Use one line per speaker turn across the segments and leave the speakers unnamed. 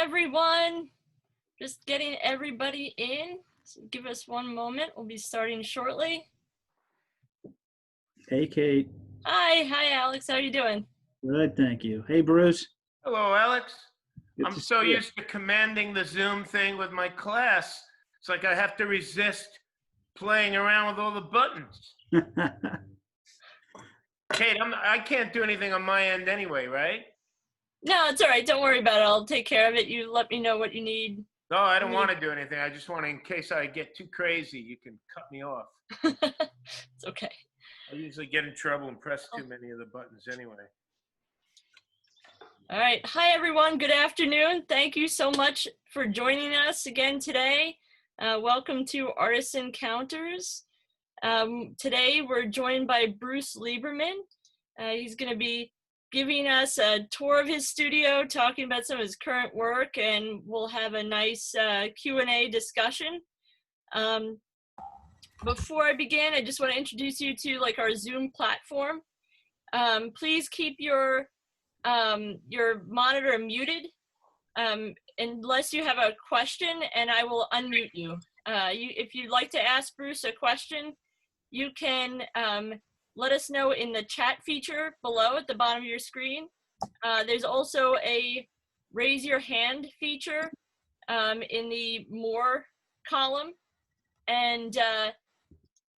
everyone. Just getting everybody in. So give us one moment. We'll be starting shortly.
Hey, Kate.
Hi, Alex. How are you doing?
Good, thank you. Hey, Bruce.
Hello, Alex.
Good
I'm
to
so
see you.
used to commanding the Zoom thing with my class. It's like I have to resist playing around with all the buttons. Kate, I can't do anything on my end anyway, right?
No, it's all right. Don't worry about it. I'll take care of it. You let me know what you need.
No, I don't want to do anything. I just want to, in case I get too crazy, you can cut me off.
It's okay.
I usually get in trouble and press too many of the buttons anyway.
All right. Hi, everyone. Good afternoon. Thank you so much for joining us again today. Welcome to Artist Encounters. Today, we're joined by Bruce Lieberman. He's going to be giving us a tour of his studio, talking about some of his current work, and we'll have a nice Q&A discussion. Before I begin, I just want to introduce you to our Zoom platform. Please keep your monitor muted unless you have a question, and I will unmute you. If you'd like to ask Bruce a question, you can let us know in the chat feature below at the bottom of your screen. There's also a raise your hand feature in the more column. And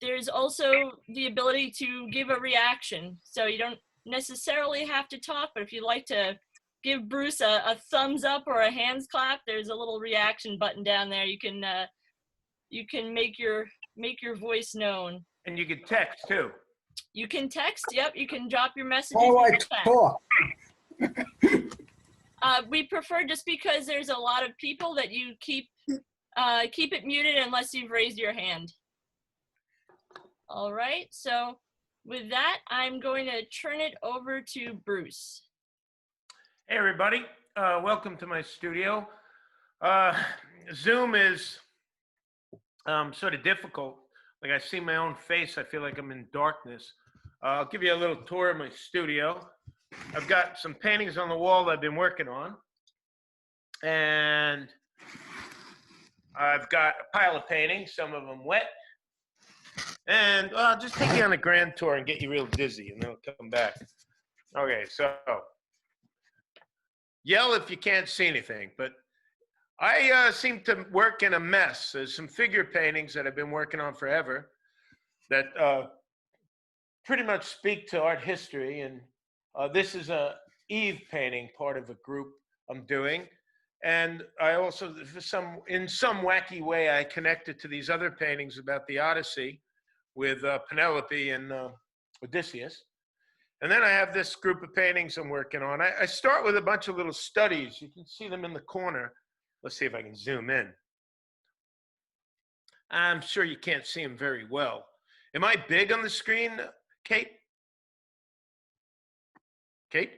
there's also the ability to give a reaction. So you don't necessarily have to talk, but if you'd like to give Bruce a thumbs up or a hands clap, there's a little reaction button down there. You can make your voice known.
And you can text too.
You can text, yep, you can drop your messages.
I like to talk.
We prefer, just because there's a lot of people, that you keep it muted unless you've raised your hand. All right, so with that, I'm going to turn it over to Bruce.
Hey, everybody. Welcome to my studio. Zoom is sort of difficult. Like, I see my own face, I feel like I'm in darkness. I'll give you a little tour of my studio. I've got some paintings on the wall that I've been working on. And I've got a pile of paintings, some of them wet. And I'll just take you on a grand tour and get you real dizzy, and then I'll come back. Okay, so yell if you can't see anything, but I seem to work in a mess. There's some figure paintings that I've been working on forever that pretty much speak to art history. And this is a Eve painting, part of a group I'm doing. And I also, in some wacky way, I connected to these other paintings about the Odyssey with Penelope and Odysseus. And then I have this group of paintings I'm working on. I start with a bunch of little studies. You can see them in the corner. Let's see if I can zoom in. I'm sure you can't see them very well. Am I big on the screen, Kate? Kate?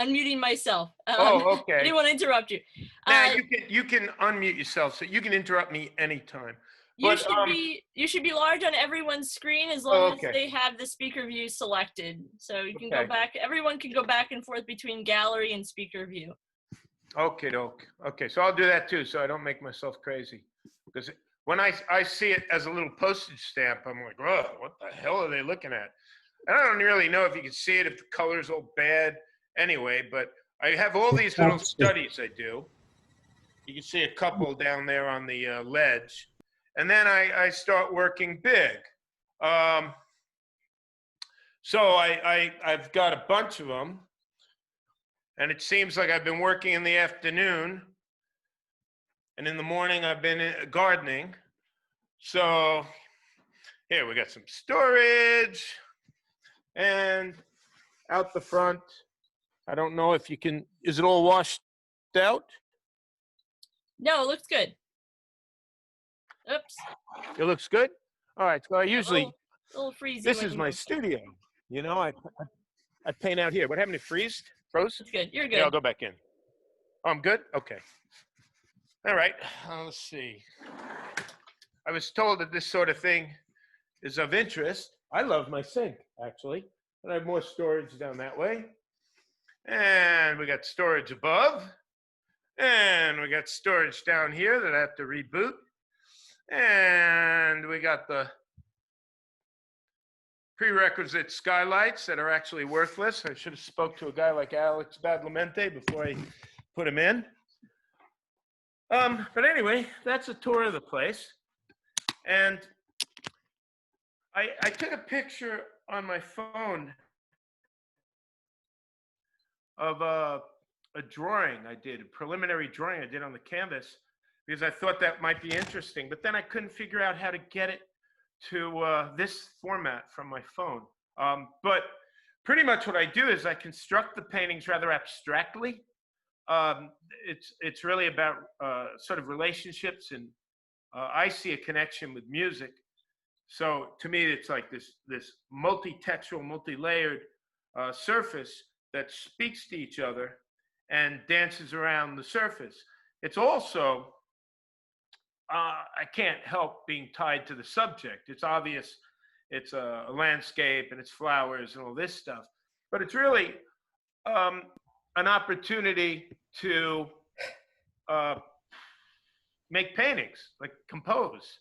Unmuting myself.
Oh, okay.
I didn't want to interrupt you.
Now you can unmute yourself, so you can interrupt me anytime.
You should be large on everyone's screen as long as they have the speaker view selected. So you can go back. Everyone can go back and forth between gallery and speaker view. Okay, so I'll do that too, so I don't make myself crazy. Because when I see it as a little postage stamp, I'm like, oh, what the hell are they looking at? And I don't really know if you can see it, if the color's all bad. Anyway, but I have all these little studies I do. You can see a couple down there on the ledge. And then I start working big. So I've got a bunch of them. And it seems like I've been working in the afternoon. And in the morning, I've been gardening. So here we got some storage. And out the front, I don't know if you can, is it all washed out? No, it looks good. Oops. It looks good? All right, so I usually, a little freezy. This is my studio. You know, I paint out here. What happened to freeze? Froze? It's good, you're good. Yeah, I'll go back in. Oh, I'm good? Okay. All right, let's see. I was told that this sort of thing is of interest. I love my sink, actually. And I have more storage down that way. And we got storage above. And we got storage down here that I have to reboot. And we got the prerequisite skylights that are actually worthless. I should have spoke to a guy like Alex Badlamente before I put him in. But anyway, that's a tour of the place. And I took a picture on my phone of a drawing I did, a preliminary drawing I did on the canvas, because I thought that might be interesting. But then I couldn't figure out how to get it to this format from my phone. But pretty much what I do is I construct the paintings rather abstractly. It's really about sort of relationships, and I see a connection with music. So to me, it's like this multi-textual, multi-layered surface that speaks to each other and dances around the surface. It's also, I can't help being tied to the subject. It's obvious it's a landscape and it's flowers and all this stuff, but it's really an opportunity to make paintings, like compose.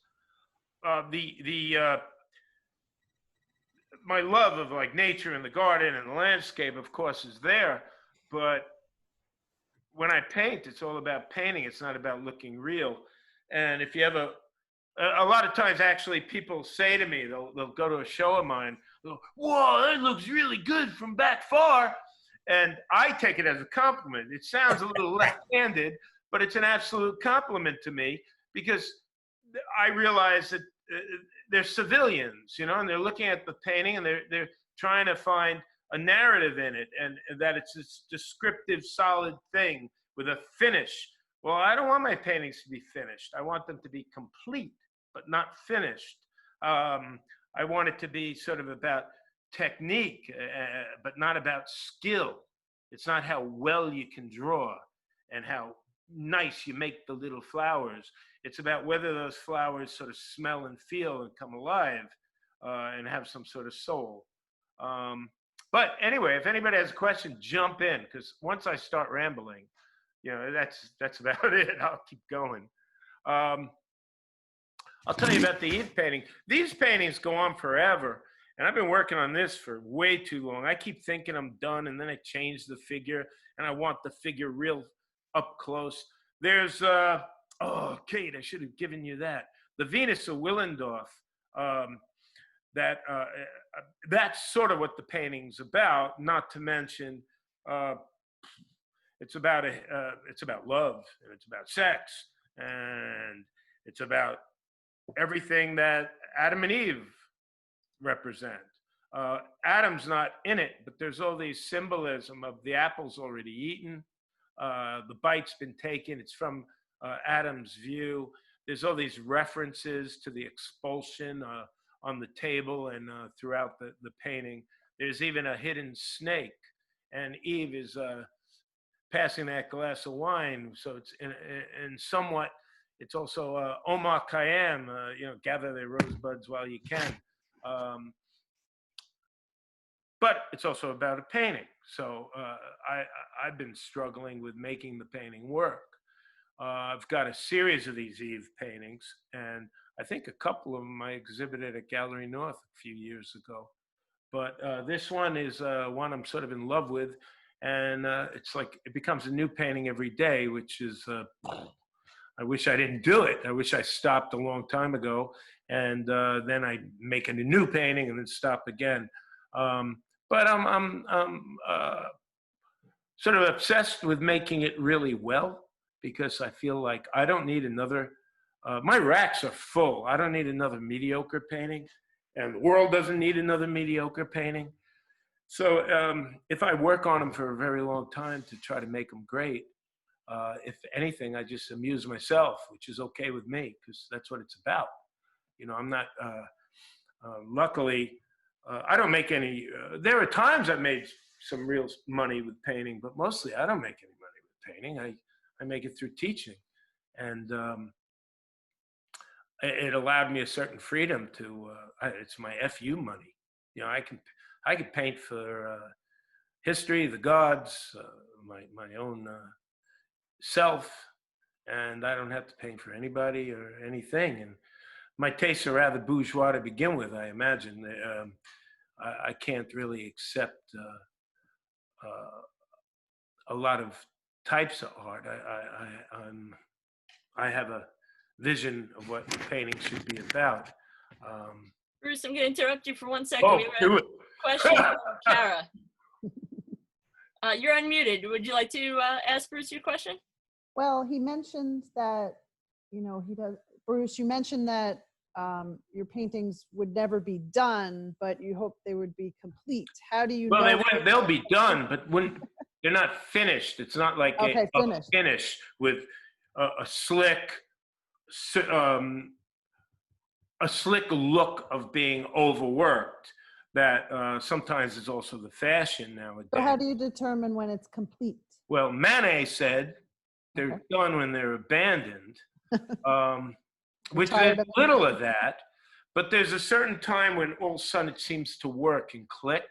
My love of like nature and the garden and the landscape, of course, is there, but when I paint, it's all about painting. It's not about looking real. And if you have a lot of times, actually, people say to me, they'll go to a show of mine, they'll go, "Whoa, that looks really good from back far." And I take it as a compliment. It sounds a little left-handed, but it's an absolute compliment to me, because I realize that they're civilians, you know, and they're looking at the painting and they're trying to find a narrative in it, and that it's this descriptive, solid thing with a finish. Well, I don't want my paintings to be finished. I want them to be complete, but not finished. I want it to be sort of about technique, but not about skill. It's not how well you can draw and how nice you make the little flowers. It's about whether those flowers sort of smell and feel and come alive and have some sort of soul. But anyway, if anybody has a question, jump in, because once I start rambling, you know, that's about it. I'll keep going. I'll tell you about the Eve painting. These paintings go on forever, and I've been working on this for way too long. I keep thinking I'm done, and then I change the figure, and I want the figure real up close. There's, oh, Kate, I should have given you that. The Venus of Willendorf. That's sort of what the painting's about. Not to mention, it's about love, and it's about sex, and it's about everything that Adam and Eve represent. Adam's not in it, but there's all these symbolism of the apple's already eaten, the bite's been taken. It's from Adam's view. There's all these references to the expulsion on the table and throughout the painting. There's even a hidden snake, and Eve is passing that glass of wine. So it's in somewhat, it's also Omar Khayyam, you know, gather the rosebuds while you can. But it's also about a painting. So I've been struggling with making the painting work. I've got a series of these Eve paintings, and I think a couple of them I exhibited at Gallery North a few years ago. But this one is one I'm sort of in love with, and it's like it becomes a new painting every day, which is, I wish I didn't do it. I wish I stopped a long time ago, and then I make a new painting and then stop again. But I'm sort of obsessed with making it really well, because I feel like I don't need another, my racks are full. I don't need another mediocre painting, and the world doesn't need another mediocre painting. So if I work on them for a very long time to try to make them great, if anything, I just amuse myself, which is okay with me, because that's what it's about. You know, I'm not, luckily, I don't make any, there are times I've made some real money with painting, but mostly I don't make any money with painting. I make it through teaching. And it allowed me a certain freedom to, it's my FU money. You know, I can paint for history, the gods, my own self, and I don't have to pay for anybody or anything. And my tastes are rather bourgeois to begin with, I imagine. I can't really accept a lot of types of art. I have a vision of what painting should be about.
Bruce, I'm going to interrupt you for 1 second.
Oh,
We have
do
a
it.
question from Kara. You're unmuted. Would you like to ask Bruce your question?
Well, he mentioned that, he does, Bruce, you mentioned that your paintings would never be done, but you hope they would be complete. How do you
Well,
know?
they'll be done, but they're not finished. It's not like
Okay,
a
finished.
finish with a slick look of being overworked. That sometimes is also the fashion nowadays.
So how do you determine when it's complete?
Well, Manet said they're done when they're abandoned, which there's little of that. But there's a certain time when all of a sudden it seems to work and click.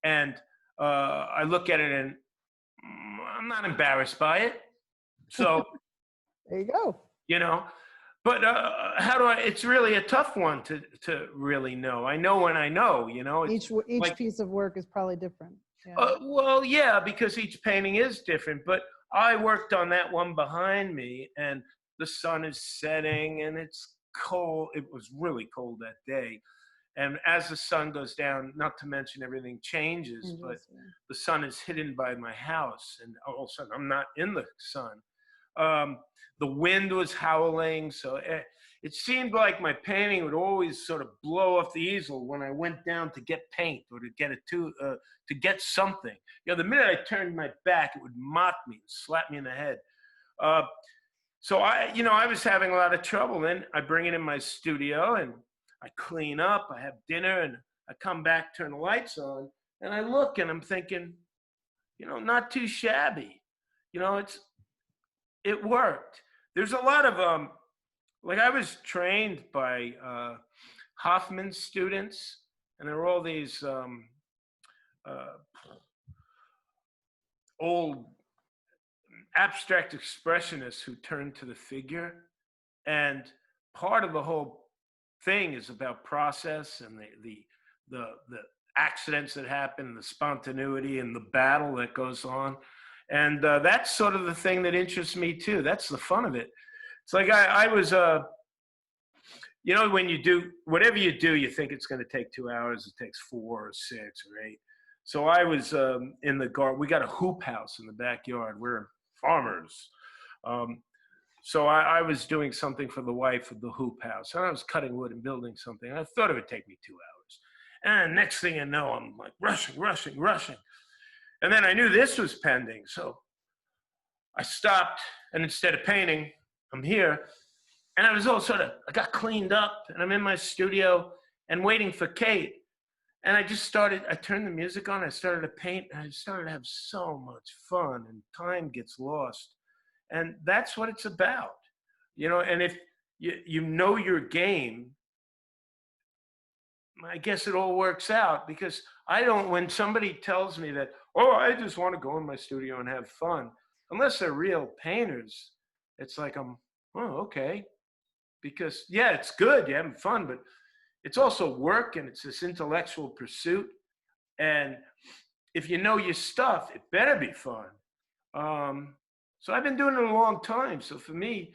And I look at it and I'm not embarrassed by it. So,
There you go.
But it's really a tough one to really know. I know when I know,
Each piece of work is probably different. Yeah.
Well, yeah, because each painting is different. But I worked on that one behind me, and the sun is setting, and it's cold. It was really cold that day. And as the sun goes down, not to mention everything changes, but the sun is hidden by my house, and all of a sudden I'm not in the sun. The wind was howling, so it seemed like my painting would always sort of blow off the easel when I went down to get paint or to get something. The minute I turned my back, it would mock me, slap me in the head. So I was having a lot of trouble. Then I bring it in my studio and I clean up, I have dinner, and I come back, turn the lights on, and I look and I'm thinking, not too shabby. It worked. There's a lot of, I was trained by Hoffman students, and there were all these old abstract expressionists who turned to the figure. And part of the whole thing is about process and the accidents that happen, the spontaneity and the battle that goes on. And that's sort of the thing that interests me too. That's the fun of it. It's like I was, when you do, whatever you do, you think it's going to take 2 hours. It takes 4 or 6 or 8. So I was in the garden. We got a hoop house in the backyard. We're farmers. So I was doing something for the wife of the hoop house. And I was cutting wood and building something. I thought it would take me 2 hours. And next thing you know, I'm like rushing. And then I knew this was pending. So I stopped, and instead of painting, I'm here. And I was all I got cleaned up, and I'm in my studio and waiting for Kate. And I turned the music on, I started to paint, and I started to have so much fun, and time gets lost. And that's what it's about, and if you know your game, I guess it all works out, because when somebody tells me that, I just want to go in my studio and have fun, unless they're real painters, it's like, okay. Because, yeah, it's good, you're having fun, but it's also work, and it's this intellectual pursuit. And if you know your stuff, it better be fun. So I've been doing it a long time. So for me,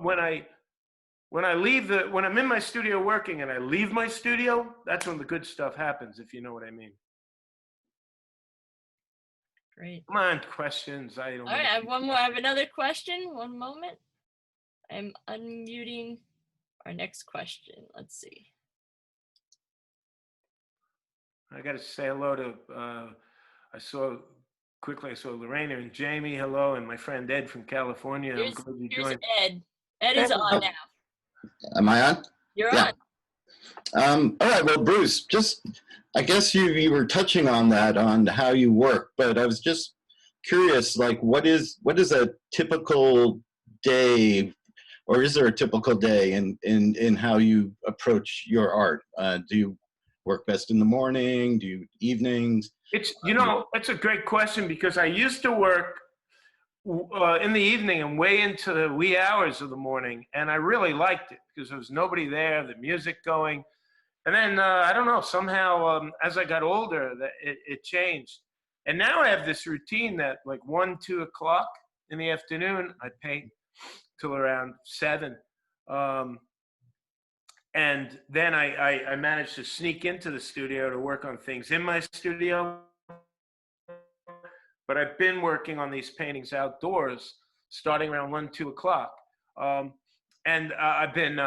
when I'm in my studio working and I leave my studio, that's when the good stuff happens, if you know what I mean.
Great.
Come on, questions. All right,
I have one more. I have another question. One moment. I'm unmuting our next question. Let's see.
I got to say hello to, I saw Lorena and Jamie, hello, and my friend Ed from California. I'm glad you joined.
Ed. Ed is on now.
Am I on?
You're
on. All right, well, Bruce, I guess you were touching on that, on how you work, but I was just curious, what is a typical day, or is there a typical day in how you approach your art? Do you work best in the morning? Do you evenings?
It's, you know, that's a great question because I used to work in the evening and way into the wee hours of the morning, and I really liked it because there was nobody there, the music going. And then I don't know, somehow as I got older, it changed. And now I have this routine that like 1, 2 o'clock in the afternoon, I paint till around 7. And then I managed to sneak into the studio to work on things in my studio. But I've been working on these paintings outdoors starting around 1, 2 o'clock. And I've been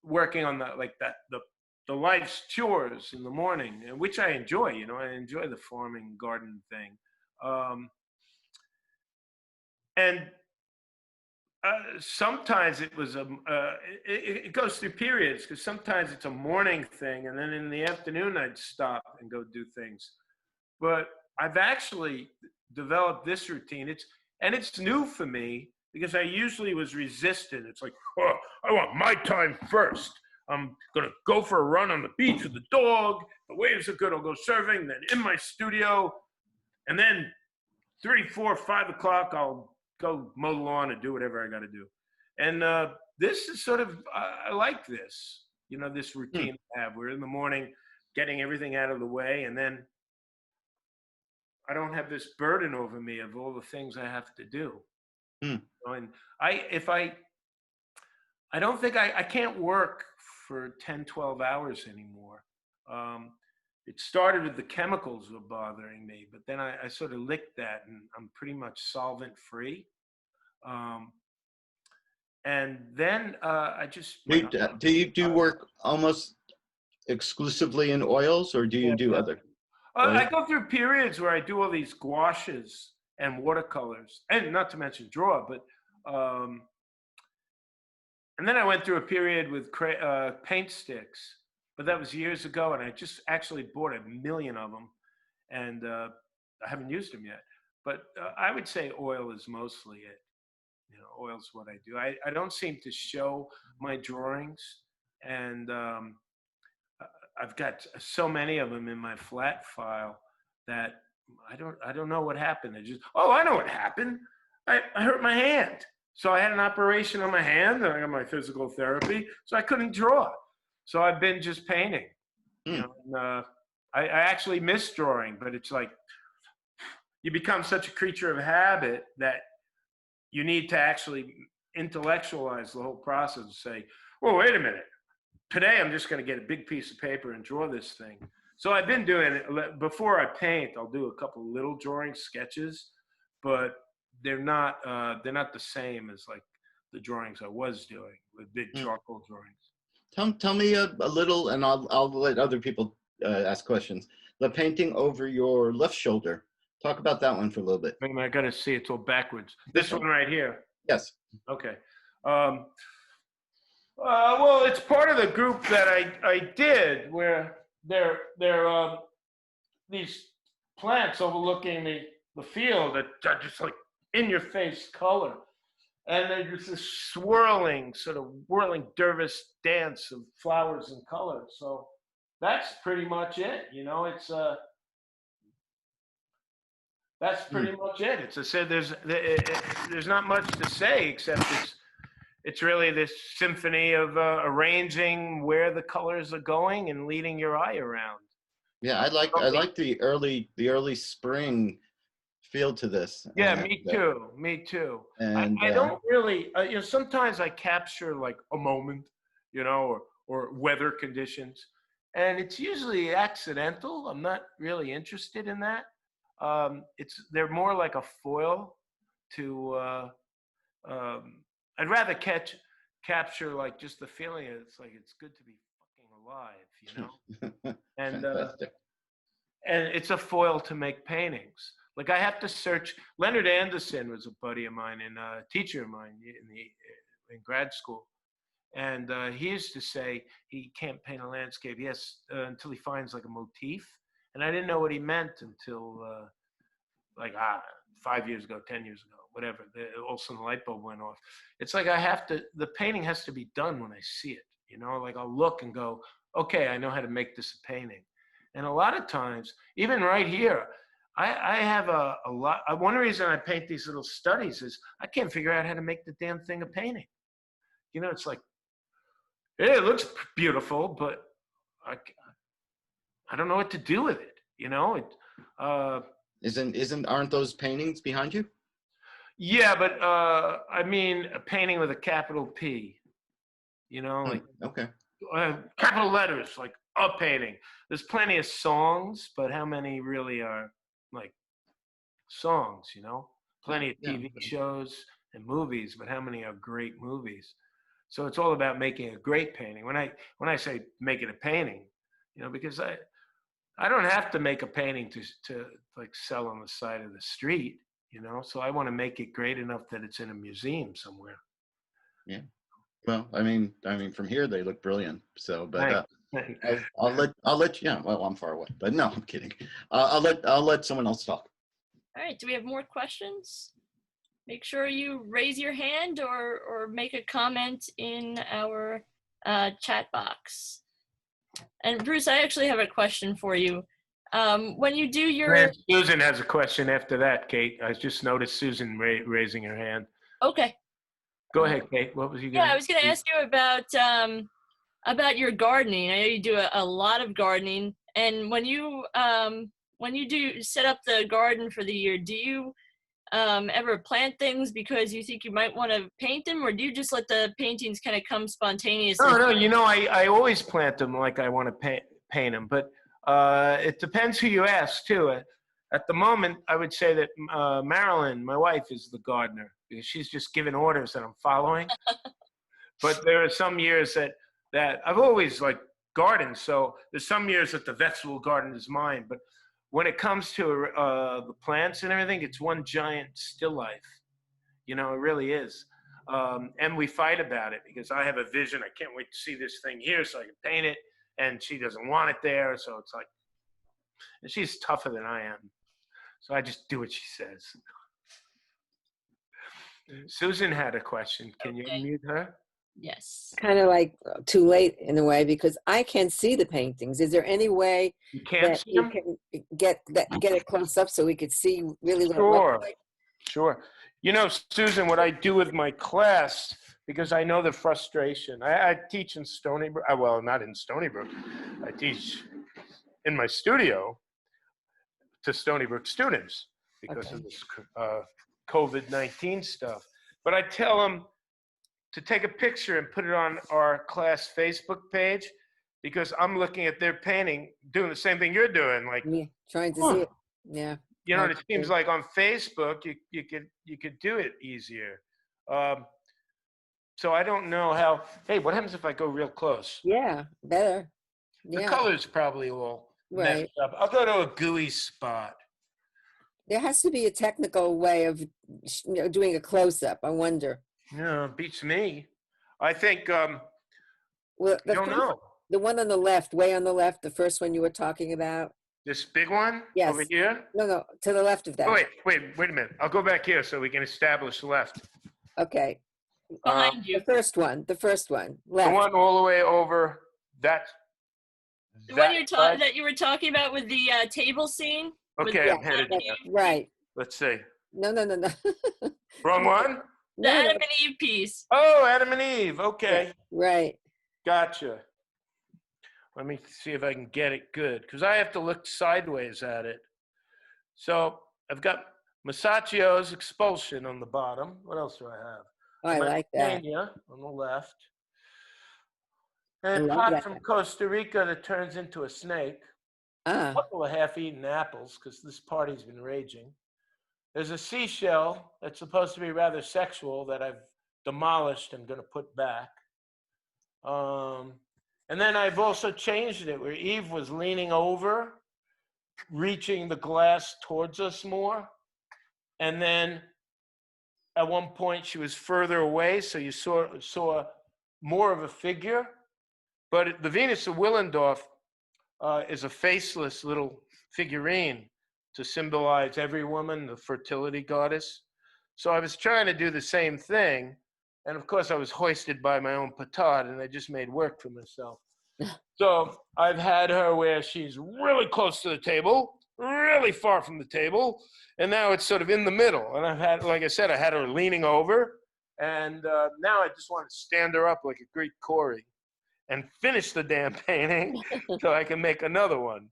working on the life's chores in the morning, which I enjoy. You know, I enjoy the farming garden thing. And sometimes it was it goes through periods because sometimes it's a morning thing, and then in the afternoon I'd stop and go do things. But I've actually developed this routine. It's new for me because I usually was resistant. It's like, oh, I want my time first. I'm gonna go for a run on the beach with the dog. The waves are good. I'll go surfing. Then in my studio, and then 3, 4, 5 o'clock, I'll go mow the lawn and do whatever I got to do. And this is sort of, I like this, you know, this routine I have. We're in the morning getting everything out of the way, and then I don't have this burden over me of all the things I have to do. And I don't think I can't work for 10, 12 hours anymore. It started with the chemicals were bothering me, but then I sort of licked that, and I'm pretty much solvent free. And then I just
Do you do work almost exclusively in oils, or do you do other?
I go through periods where I do all these gouaches and watercolors, and not to mention draw, but and then I went through a period with paint sticks, but that was years ago, and I just actually bought 1 million of them, and I haven't used them yet. But I would say oil is mostly it. You know, oil's what I do. I don't seem to show my drawings, and I've got so many of them in my flat file that I don't know what happened. I know what happened. I hurt my hand. So I had an operation on my hand, and I got my physical therapy, so I couldn't draw. So I've been just painting. You know, and, I actually miss drawing, but it's like you become such a creature of habit that you need to actually intellectualize the whole process and say, well, wait a minute. Today I'm just going to get a big piece of paper and draw this thing. So I've been doing it. Before I paint, I'll do a couple little drawing sketches, but they're not the same as like the drawings I was doing with big charcoal drawings.
Tell me a little, and I'll let other people ask questions. The painting over your left shoulder. Talk about that one for a little bit.
I got to see it's all backwards. This one right here.
Yes.
Okay. Well, it's part of the group that I did where they're these plants overlooking the field that are just like in your face color. And there's this sort of whirling dervish dance of flowers and colors. So that's pretty much it. You know, that's pretty much it. It's I said there's not much to say except it's really this symphony of arranging where the colors are going and leading your eye around.
Yeah, I like the early spring feel to this.
Yeah, me too. Me too. And I don't really, you know, sometimes I capture like a moment, you know, or weather conditions, and it's usually accidental. I'm not really interested in that. They're more like a foil to. I'd rather capture like just the feeling. It's like it's good to be fucking alive, you know. And it's a foil to make paintings. Like I have to search. Leonard Anderson was a buddy of mine and a teacher of mine in grad school, and he used to say he can't paint a landscape. He has until he finds like a motif, and I didn't know what he meant until 5 years ago, 10 years ago, whatever. All of a sudden the light bulb went off. It's like the painting has to be done when I see it. You know, like I'll look and go, okay, I know how to make this a painting. And a lot of times, even right here, I have a lot. One reason I paint these little studies is I can't figure out how to make the damn thing a painting. You know, it's like, yeah, it looks beautiful, but I don't know what to do with it. You know,
Aren't those paintings behind you?
yeah, but I mean, a painting with a capital P. You know, like
Okay.
capital letters, like a painting. There's plenty of songs, but how many really are like songs? You know, plenty of TV shows and movies, but how many are great movies? So it's all about making a great painting. When I say making a painting, you know, because I don't have to make a painting to like sell on the side of the street, you know. So I want to make it great enough that it's in a museum somewhere.
Yeah. Well, I mean, from here they look brilliant. So, but
Thanks.
I'll let you. Yeah. Well, I'm far away, but no, I'm kidding. I'll let someone else talk.
All right, do we have more questions? Make sure you raise your hand or make a comment in our chat box. And Bruce, I actually have a question for you. When you do your...
And Susan has a question after that, Kate. I just noticed Susan raising her hand.
Okay.
Go ahead, Kate. What was you going to...
Yeah, I was going to ask you about your gardening. I know you do a lot of gardening. And when you do set up the garden for the year, do you ever plant things because you think you might want to paint them, or do you just let the paintings kind of come spontaneously?
No, you know, I always plant them like I want to paint them, but it depends who you ask too. At the moment, I would say that Marilyn, my wife, is the gardener because she's just giving orders that I'm following. But there are some years that I've always like gardened, so there's some years that the vegetable garden is mine, but when it comes to the plants and everything, it's one giant still life. You know, it really is. And we fight about it because I have a vision. I can't wait to see this thing here so I can paint it. And she doesn't want it there. So it's like, and she's tougher than I am. So I just do what she says. Susan had a question. Can you unmute her?
Yes.
Kind of like too late in a way because I can see the paintings. Is there any way
You can't
that
see
you
them?
can get it close up so we could see really what it
Sure.
looks like?
Sure. You know, Susan, what I do with my class, because I know the frustration. I teach in Stony Brook. Well, not in Stony Brook. I teach in my studio to Stony Brook students because of this COVID-19 stuff. But I tell them to take a picture and put it on our class Facebook page because I'm looking at their painting, doing the same thing you're doing. Like,
Yeah, trying to see it. Yeah.
you know,
hard
it
to
seems
see.
like on Facebook you could do it easier. So I don't know how. Hey, what happens if I go real close?
Yeah, better.
The
Yeah,
colors probably will
right.
mess up. I'll go to a gooey spot.
There has to be a technical way of doing a close-up. I wonder.
No, beats me. I think
Well,
I don't know.
the one on the left, way on the left, the first one you were talking about.
This big one
Yes.
over here.
No, to the left of that.
Oh, wait a minute. I'll go back here so we can establish left.
Okay.
Behind you.
The first one,
The
left.
one all the way over that.
The one
side?
that you were talking about with the table scene? With
Okay, I'm
the
headed.
Adam and Eve-
Right.
Let's see.
No.
Wrong one?
The
No,
Adam and Eve piece.
Oh, Adam and Eve. Okay.
Right.
Gotcha. Let me see if I can get it good because I have to look sideways at it. So I've got Masaccio's Expulsion on the bottom. What else do I have?
Oh, I like that.
Mania on the left.
I
And a
love
pot
that.
from Costa Rica that turns into a snake. A
Ah,
couple of half-eaten apples because this party's been raging. There's a seashell that's supposed to be rather sexual that I've demolished and going to put back. And then I've also changed it where Eve was leaning over, reaching the glass towards us more. And then at one point she was further away, so you saw more of a figure. But the Venus of Willendorf is a faceless little figurine to symbolize every woman, the fertility goddess. So I was trying to do the same thing. And of course, I was hoisted by my own petard, and I just made work for myself. So I've had her where she's really close to the table, really far from the table, and now it's sort of in the middle. And I've had, like I said, I had her leaning over, and now I just want to stand her up like a Greek Corey and finish the damn painting so I can make another one.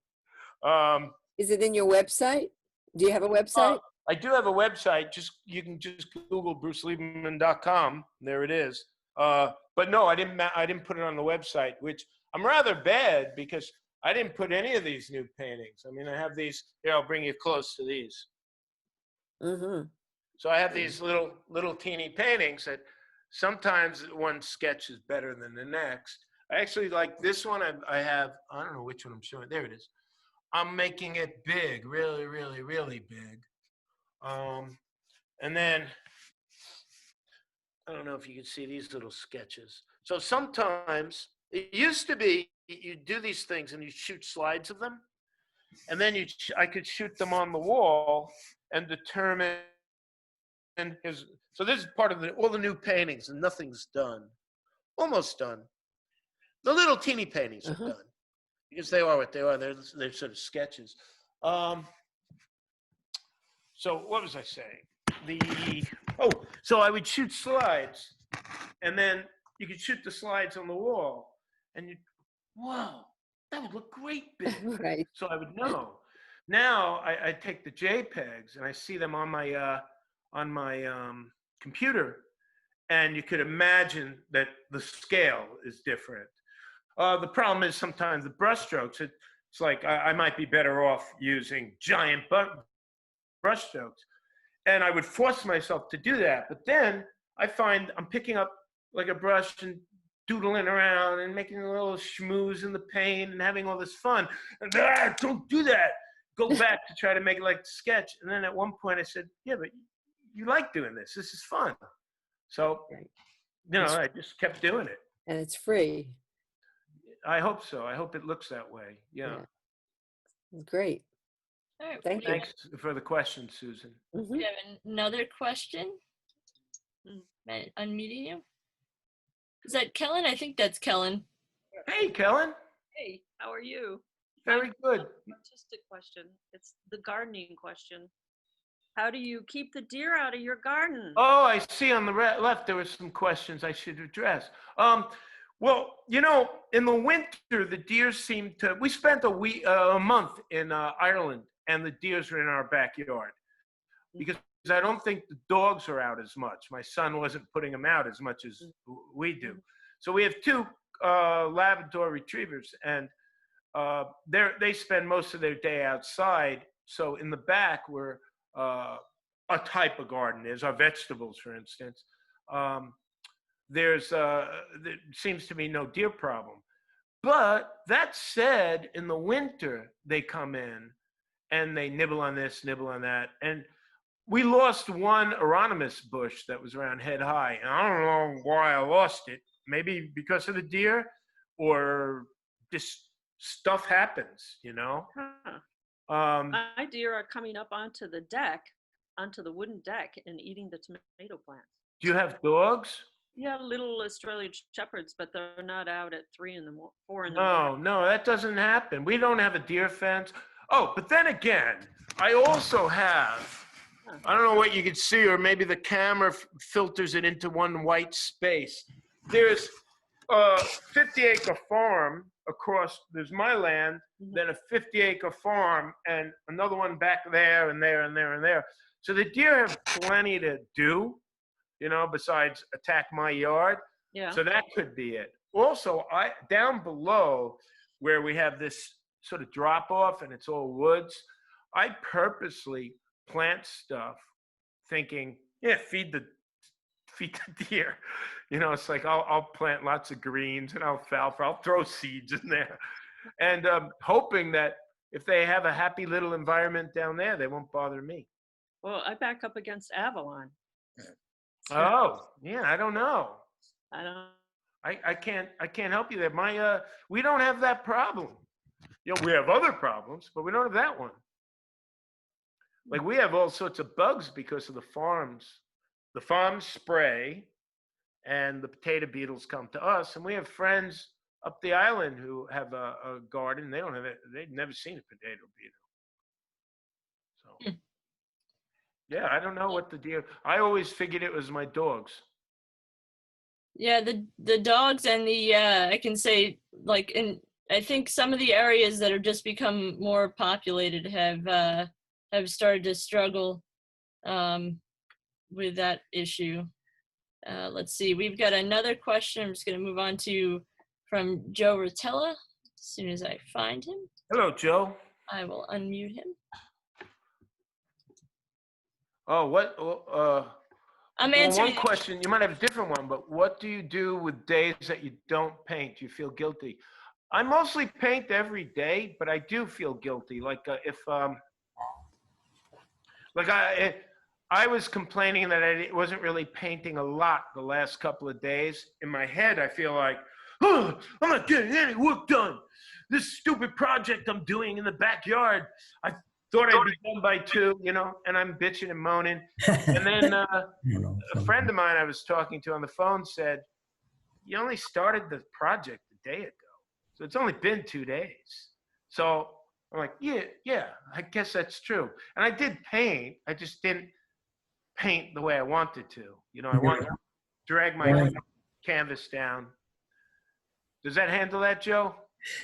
Is it in your website? Do you have a website?
I do have a website. You can just Google brucelieberman.com. There it is. But no, I didn't put it on the website, which I'm rather bad because I didn't put any of these new paintings. I mean, I have these. Here, I'll bring you close to these.
Mm-hmm.
So I have these little teeny paintings that sometimes one sketch is better than the next. I actually like this one. I have. I don't know which one I'm showing. There it is. I'm making it big, really, really, really big. And then, I don't know if you can see these little sketches. So sometimes, it used to be, you do these things and you shoot slides of them. And then I could shoot them on the wall and determine so this is part of all the new paintings and nothing's done. Almost done. The little teeny paintings are done. Because they are what they are. They're sort of sketches. So what was I saying? So I would shoot slides, and then you could shoot the slides on the wall, and whoa, that would look great big.
Right.
So I would know. Now I take the JPEGs and I see them on my computer, and you could imagine that the scale is different. The problem is sometimes the brushstrokes. It's like I might be better off using giant brushstrokes, and I would force myself to do that. But then I find I'm picking up like a brush and doodling around and making a little schmooze in the paint and having all this fun. And don't do that. Go back to try to make it like the sketch. And then at one point I said, yeah, but you like doing this. This is fun. So, I just kept doing it.
And it's free.
I hope so. I hope it looks that way. Yeah.
Great.
All right,
Thank you.
Thanks for the question, Susan.
Mhm.
we have another question. Unmuting you. Is that Kellen? I think that's Kellen.
Hey, Kellen.
Hey, how are you?
Very good.
Artistic question. It's the gardening question. How do you keep the deer out of your garden?
Oh, I see on the left there were some questions I should address. Well, in the winter, the deer seem to. We spent a month in Ireland, and the deers were in our backyard because I don't think the dogs are out as much. My son wasn't putting them out as much as we do. So we have two Labrador retrievers, and they spend most of their day outside. So in the back, where a type of garden is, our vegetables, for instance. There seems to be no deer problem. But that said, in the winter, they come in and they nibble on this, nibble on that. And we lost one Euonymus bush that was around head high. And I don't know why I lost it. Maybe because of the deer, or just stuff happens,
Huh. My deer are coming up onto the wooden deck, and eating the tomato plants.
Do you have dogs?
Yeah, little Australian shepherds, but they're not out at 4 in the morning.
No, that doesn't happen. We don't have a deer fence. Oh, but then again, I also have, I don't know what you can see, or maybe the camera filters it into one white space. There's a 50-acre farm across, there's my land, then a 50-acre farm, and another one back there and there and there and there. So the deer have plenty to do, besides attack my yard.
Yeah.
So that could be it. Also, down below where we have this sort of drop off and it's all woods, I purposely plant stuff thinking, feed the deer. It's like I'll plant lots of greens and alfalfa. I'll throw seeds in there, and hoping that if they have a happy little environment down there, they won't bother me.
Well, I back up against Avalon.
Oh, yeah, I don't know.
I don't.
I can't help you there. We don't have that problem. We have other problems, but we don't have that one. Like, we have all sorts of bugs because of the farms. The farms spray, and the potato beetles come to us. And we have friends up the island who have a garden. They don't have it. They've never seen a potato beetle. So, yeah, I don't know what the deal. I always figured it was my dogs.
Yeah, the dogs and the I can say like in I think some of the areas that have just become more populated have started to struggle with that issue. Let's see, we've got another question. I'm just going to move on to from Joe Rotella. As soon as I find him,
Hello, Joe.
I will unmute him.
Oh, what?
I'm
Well,
answering.
one question, you might have a different one, but what do you do with days that you don't paint? You feel guilty? I mostly paint every day, but I do feel guilty. Like if I was complaining that I wasn't really painting a lot the last couple of days. In my head, I feel like, oh, I'm not getting any work done. This stupid project I'm doing in the backyard, I thought I'd be done by 2, you know, and I'm bitching and moaning. And then a friend of mine I was talking to on the phone said, you only started the project a day ago. So it's only been 2 days. So I'm like, yeah, I guess that's true. And I did paint. I just didn't paint the way I wanted to. You know, I wanted to drag my canvas down. Does that handle that, Joe?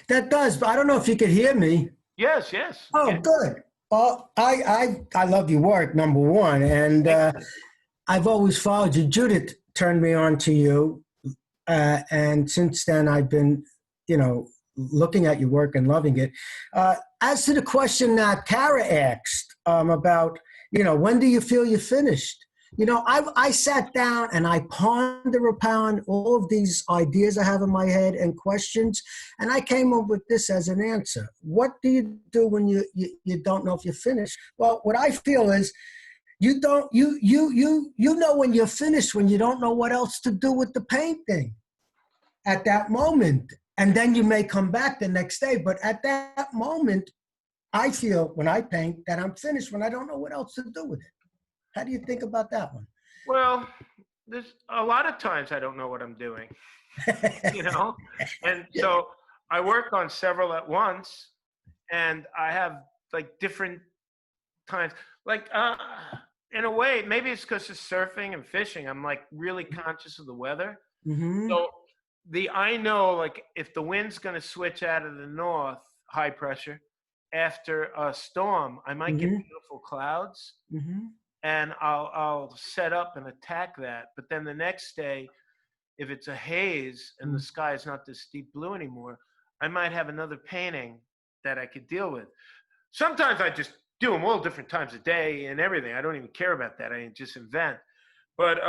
That does, but I don't know if you could hear me.
Yes.
Oh, good. Well, I love your work, number one, and I've always followed you. Judith turned me on to you, and since then I've been, you know, looking at your work and loving it. As to the question that Kara asked about, you know, when do you feel you're finished? You know, I sat down and I ponder upon all of these ideas I have in my head and questions, and I came up with this as an answer. What do you do when you don't know if you're finished? Well, what I feel is you know when you're finished when you don't know what else to do with the painting at that moment. And then you may come back the next day. But at that moment, I feel when I paint that I'm finished when I don't know what else to do with it. How do you think about that one?
Well, there's a lot of times I don't know what I'm doing, you know? And so I work on several at once, and I have like different times. Like, in a way, maybe it's because of surfing and fishing. I'm like really conscious of the weather.
Mm-hmm.
So I know like if the wind's going to switch out of the north, high pressure, after a storm, I might get beautiful clouds.
Mm-hmm.
And I'll set up and attack that. But then the next day, if it's a haze and the sky is not this deep blue anymore, I might have another painting that I could deal with. Sometimes I just do them all different times of day and everything. I don't even care about that. I just invent. But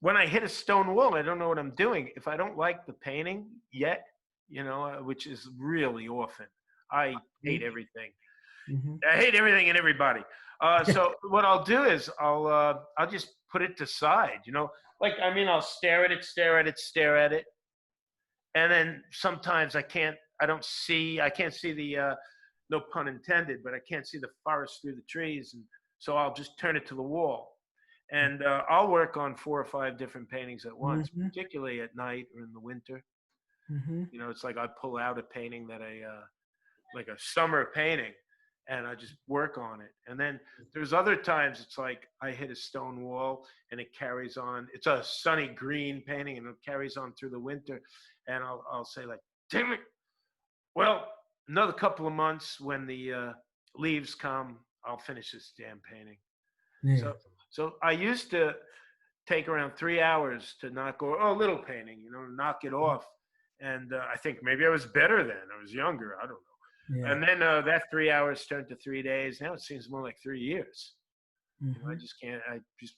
when I hit a stone wall, I don't know what I'm doing. If I don't like the painting yet, you know, which is really often, I hate everything.
Mm-hmm.
I hate everything and everybody. So what I'll do is I'll just put it to side, you know, like, I mean, I'll stare at it. And then sometimes I can't see the, no pun intended, but I can't see the forest through the trees. And so I'll just turn it to the wall, and I'll work on 4 or 5 different paintings at once, particularly at night or in the winter.
Mm-hmm.
You know, it's like I pull out a painting that like a summer painting, and I just work on it. And then there's other times it's like I hit a stone wall and it carries on. It's a sunny green painting and it carries on through the winter. And I'll say like, damn it. Well, another couple of months when the leaves come, I'll finish this damn painting.
Yeah.
So I used to take around 3 hours to knock a little painting, you know, knock it off. And I think maybe I was better then. I was younger. I don't know.
Yeah.
And then that 3 hours turned to 3 days. Now it seems more like 3 years.
Mm-hmm.
You know, I just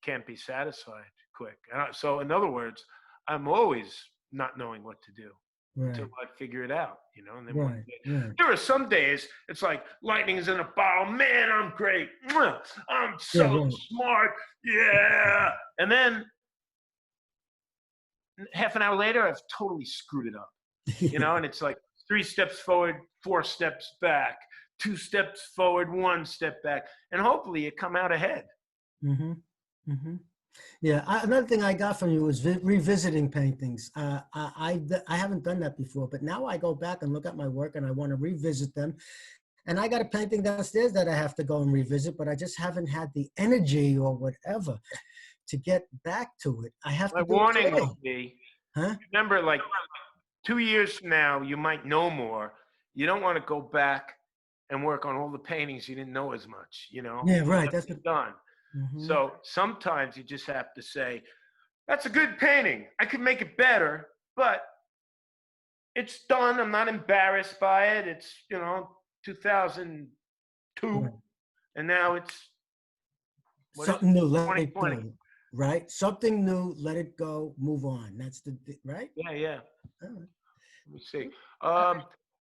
can't be satisfied quick. So in other words, I'm always not knowing what to do until I figure it out, you know. And then one day, there are some days it's like lightning is in a bottle. Man, I'm great. I'm so smart. Yeah. And then half an hour later, I've totally screwed it up, you know, and it's like 3 steps forward, 4 steps back, 2 steps forward, 1 step back, and hopefully you come out ahead.
Mm-hmm. Mm-hmm. Yeah, another thing I got from you was revisiting paintings. I haven't done that before, but now I go back and look at my work and I want to revisit them. And I got a painting downstairs that I have to go and revisit, but I just haven't had the energy or whatever to get back to it. I have
My
to do it
warning
today.
would be,
Huh?
remember, like 2 years from now, you might know more. You don't want to go back and work on all the paintings you didn't know as much, you know?
Yeah, right. That's what.
Done.
Mhm.
So sometimes you just have to say, that's a good painting. I could make it better, but it's done. I'm not embarrassed by it. It's, 2002,
Right.
and now it's what is
Something new, let it
2020.
go. Right? Something new, let it go, move on. That's right?
Yeah, yeah.
All right.
Let me see.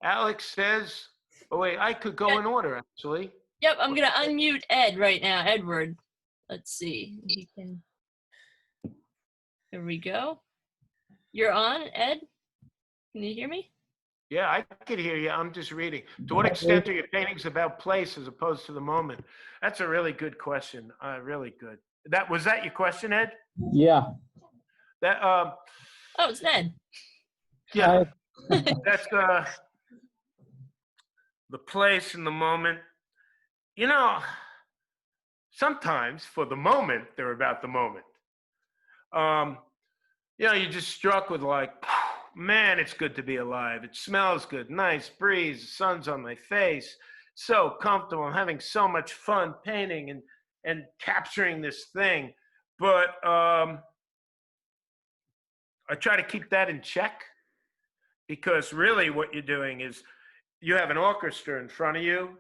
Alex says, oh wait, I could go in order actually.
Yep, I'm gonna unmute Ed right now. Edward. Let's see. He can. There we go. You're on, Ed. Can you hear me?
Yeah, I could hear you. I'm just reading. To what extent are your paintings about place as opposed to the moment? That's a really good question. Really good. Was that your question, Ed?
Yeah.
That
Oh, it's Ned.
yeah. That's the place and the moment. Sometimes for the moment they're about the moment. You're just struck with like, man, it's good to be alive. It smells good, nice breeze, the sun's on my face, so comfortable. I'm having so much fun painting and capturing this thing. But I try to keep that in check, because really what you're doing is you have an orchestra in front of you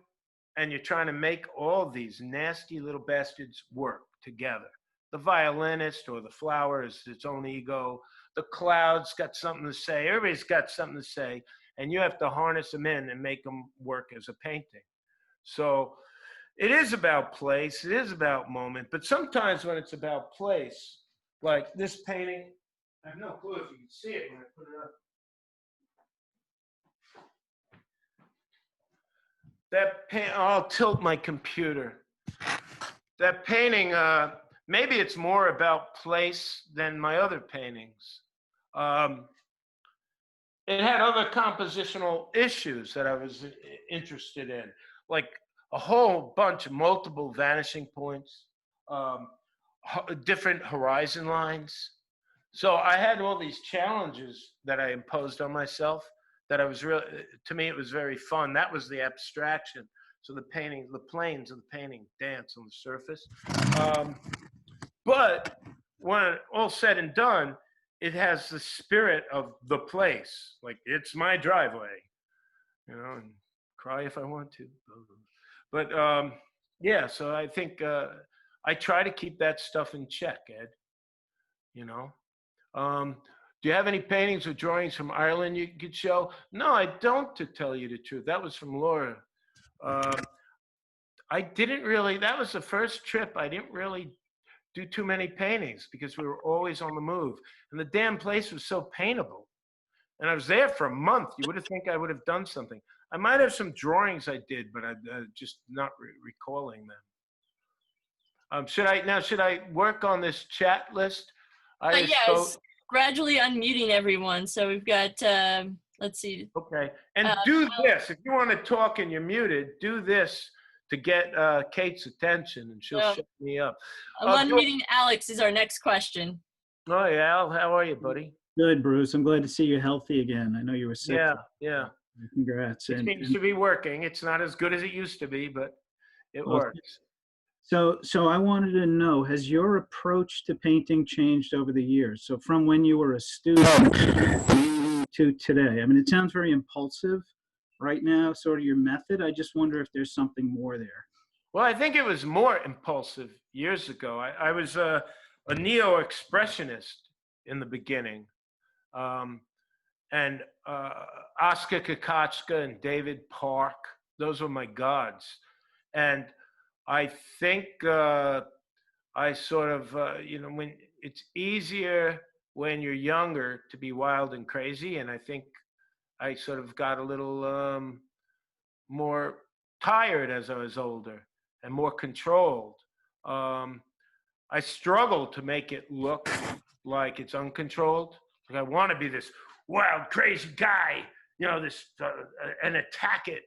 and you're trying to make all these nasty little bastards work together. The violinist or the flower is its own ego. The cloud's got something to say. Everybody's got something to say. And you have to harness them in and make them work as a painting. So it is about place. It is about moment. But sometimes when it's about place, like this painting, I have no clue if you can see it when I put it up. I'll tilt my computer. That painting, maybe it's more about place than my other paintings. It had other compositional issues that I was interested in, like a whole bunch of multiple vanishing points, different horizon lines. So I had all these challenges that I imposed on myself that to me, it was very fun. That was the abstraction. So the planes of the painting dance on the surface. But when all said and done, it has the spirit of the place. Like, it's my driveway, and cry if I want to. But yeah, so I think I try to keep that stuff in check, Ed. Do you have any paintings or drawings from Ireland you could show? No, I don't, to tell you the truth. That was from Laura. I didn't really, that was the first trip. I didn't really do too many paintings because we were always on the move. And the damn place was so paintable. And I was there for a month. You would have think I would have done something. I might have some drawings I did, but I'm just not recalling them. Should I work on this chat list?
Yes, gradually unmuting everyone. So we've got, let's see.
Okay, and do this. If you want to talk and you're muted, do this to get Kate's attention, and she'll shut me up.
Unmuting Alex is our next question.
Oh, yeah, Al, how are you, buddy?
Good, Bruce. I'm glad to see you healthy again. I know you were sick.
Yeah.
Congrats.
It seems to be working. It's not as good as it used to be, but it works.
So I wanted to know, has your approach to painting changed over the years? So from when you were a student to today? I mean, it sounds very impulsive right now, sort of your method. I just wonder if there's something more there.
Well, I think it was more impulsive years ago. I was a neo-expressionist in the beginning. And Oskar Kokoschka and David Park, those were my gods. And I think I sort of, when it's easier when you're younger to be wild and crazy. And I think I sort of got a little more tired as I was older and more controlled. I struggle to make it look like it's uncontrolled. Like I want to be this wild, crazy guy, you know, and attack it.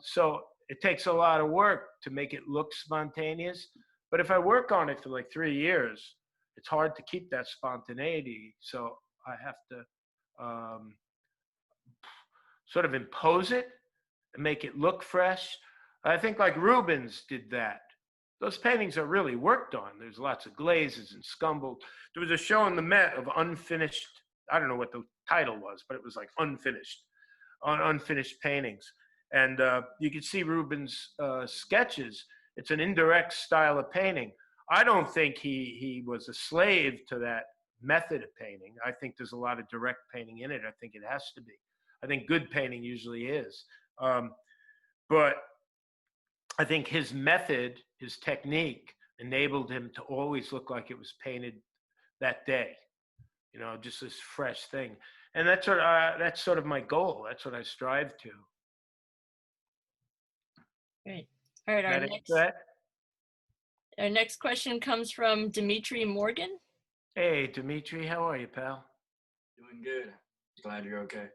So it takes a lot of work to make it look spontaneous. But if I work on it for like 3 years, it's hard to keep that spontaneity. So I have to sort of impose it and make it look fresh. I think like Rubens did that. Those paintings are really worked on. There's lots of glazes and scumbled. There was a show in the Met of unfinished, I don't know what the title was, but it was like unfinished paintings. And you could see Rubens' sketches. It's an indirect style of painting. I don't think he was a slave to that method of painting. I think there's a lot of direct painting in it. I think it has to be. I think good painting usually is. But I think his method, his technique, enabled him to always look like it was painted that day. You know, just this fresh thing. And that's sort of my goal. That's what I strive to.
Great. All right. Our next question comes from Dimitri Morgan.
Hey, Dimitri, how are you, pal?
Doing good. Glad you're okay.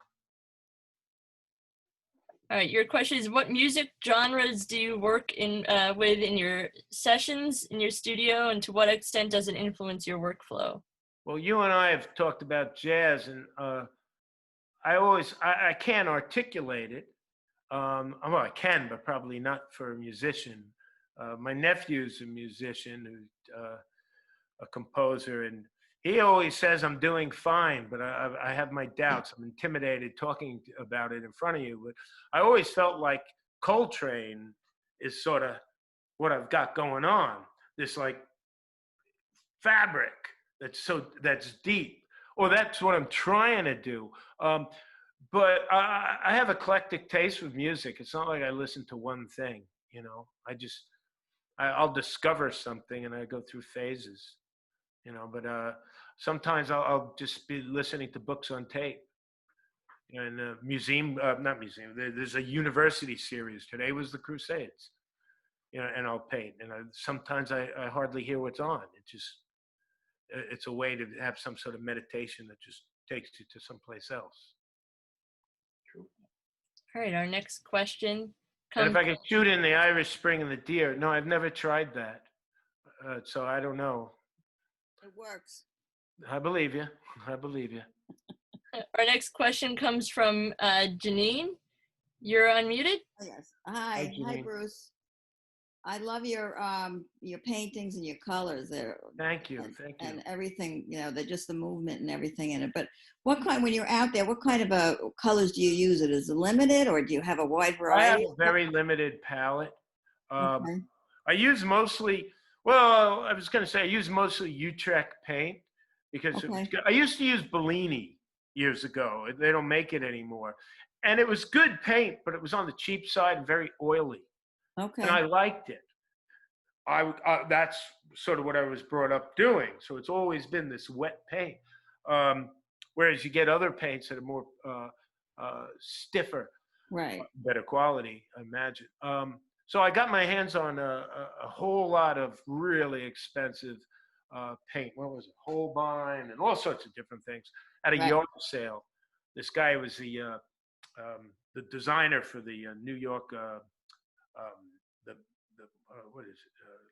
All right. Your question is, what music genres do you work with in your sessions, in your studio, and to what extent does it influence your workflow?
Well, you and I have talked about jazz, and I can't articulate it. Well, I can, but probably not for a musician. My nephew's a musician, who's a composer, and he always says I'm doing fine, but I have my doubts. I'm intimidated talking about it in front of you. But I always felt like Coltrane is sort of what I've got going on. This like fabric that's deep, or that's what I'm trying to do. But I have eclectic taste with music. It's not like I listen to one thing, you know. I'll discover something and I go through phases, you know. But sometimes I'll just be listening to books on tape. And not museum. There's a university series. Today was the Crusades, you know, and I'll paint. And sometimes I hardly hear what's on. It's a way to have some sort of meditation that just takes you to someplace else.
True.
All right, our next question
And
comes.
if I could shoot in the Irish Spring and the deer, no, I've never tried that. So I don't know.
It works.
I believe you. I believe you.
Our next question comes from Janine. You're unmuted.
Oh, yes. Hi,
Janine.
Bruce. I love your paintings and your colors there.
Thank you. Thank you.
And everything, you know, just the movement and everything in it. But when you're out there, what kind of colors do you use? Is it limited, or do you have a wide variety?
I have a very limited palette.
Okay.
I use mostly, well, I was going to say I use mostly Utrecht paint because I used to use Bellini years ago. They don't make it anymore. And it was good paint, but it was on the cheap side and very oily.
Okay.
And I liked it. That's sort of what I was brought up doing. So it's always been this wet paint. Whereas you get other paints that are more stiffer,
right,
better quality, I imagine. So I got my hands on a whole lot of really expensive paint. What was it? Holbein and all sorts of different things at a yard sale. This guy was the designer for the New York. What is it?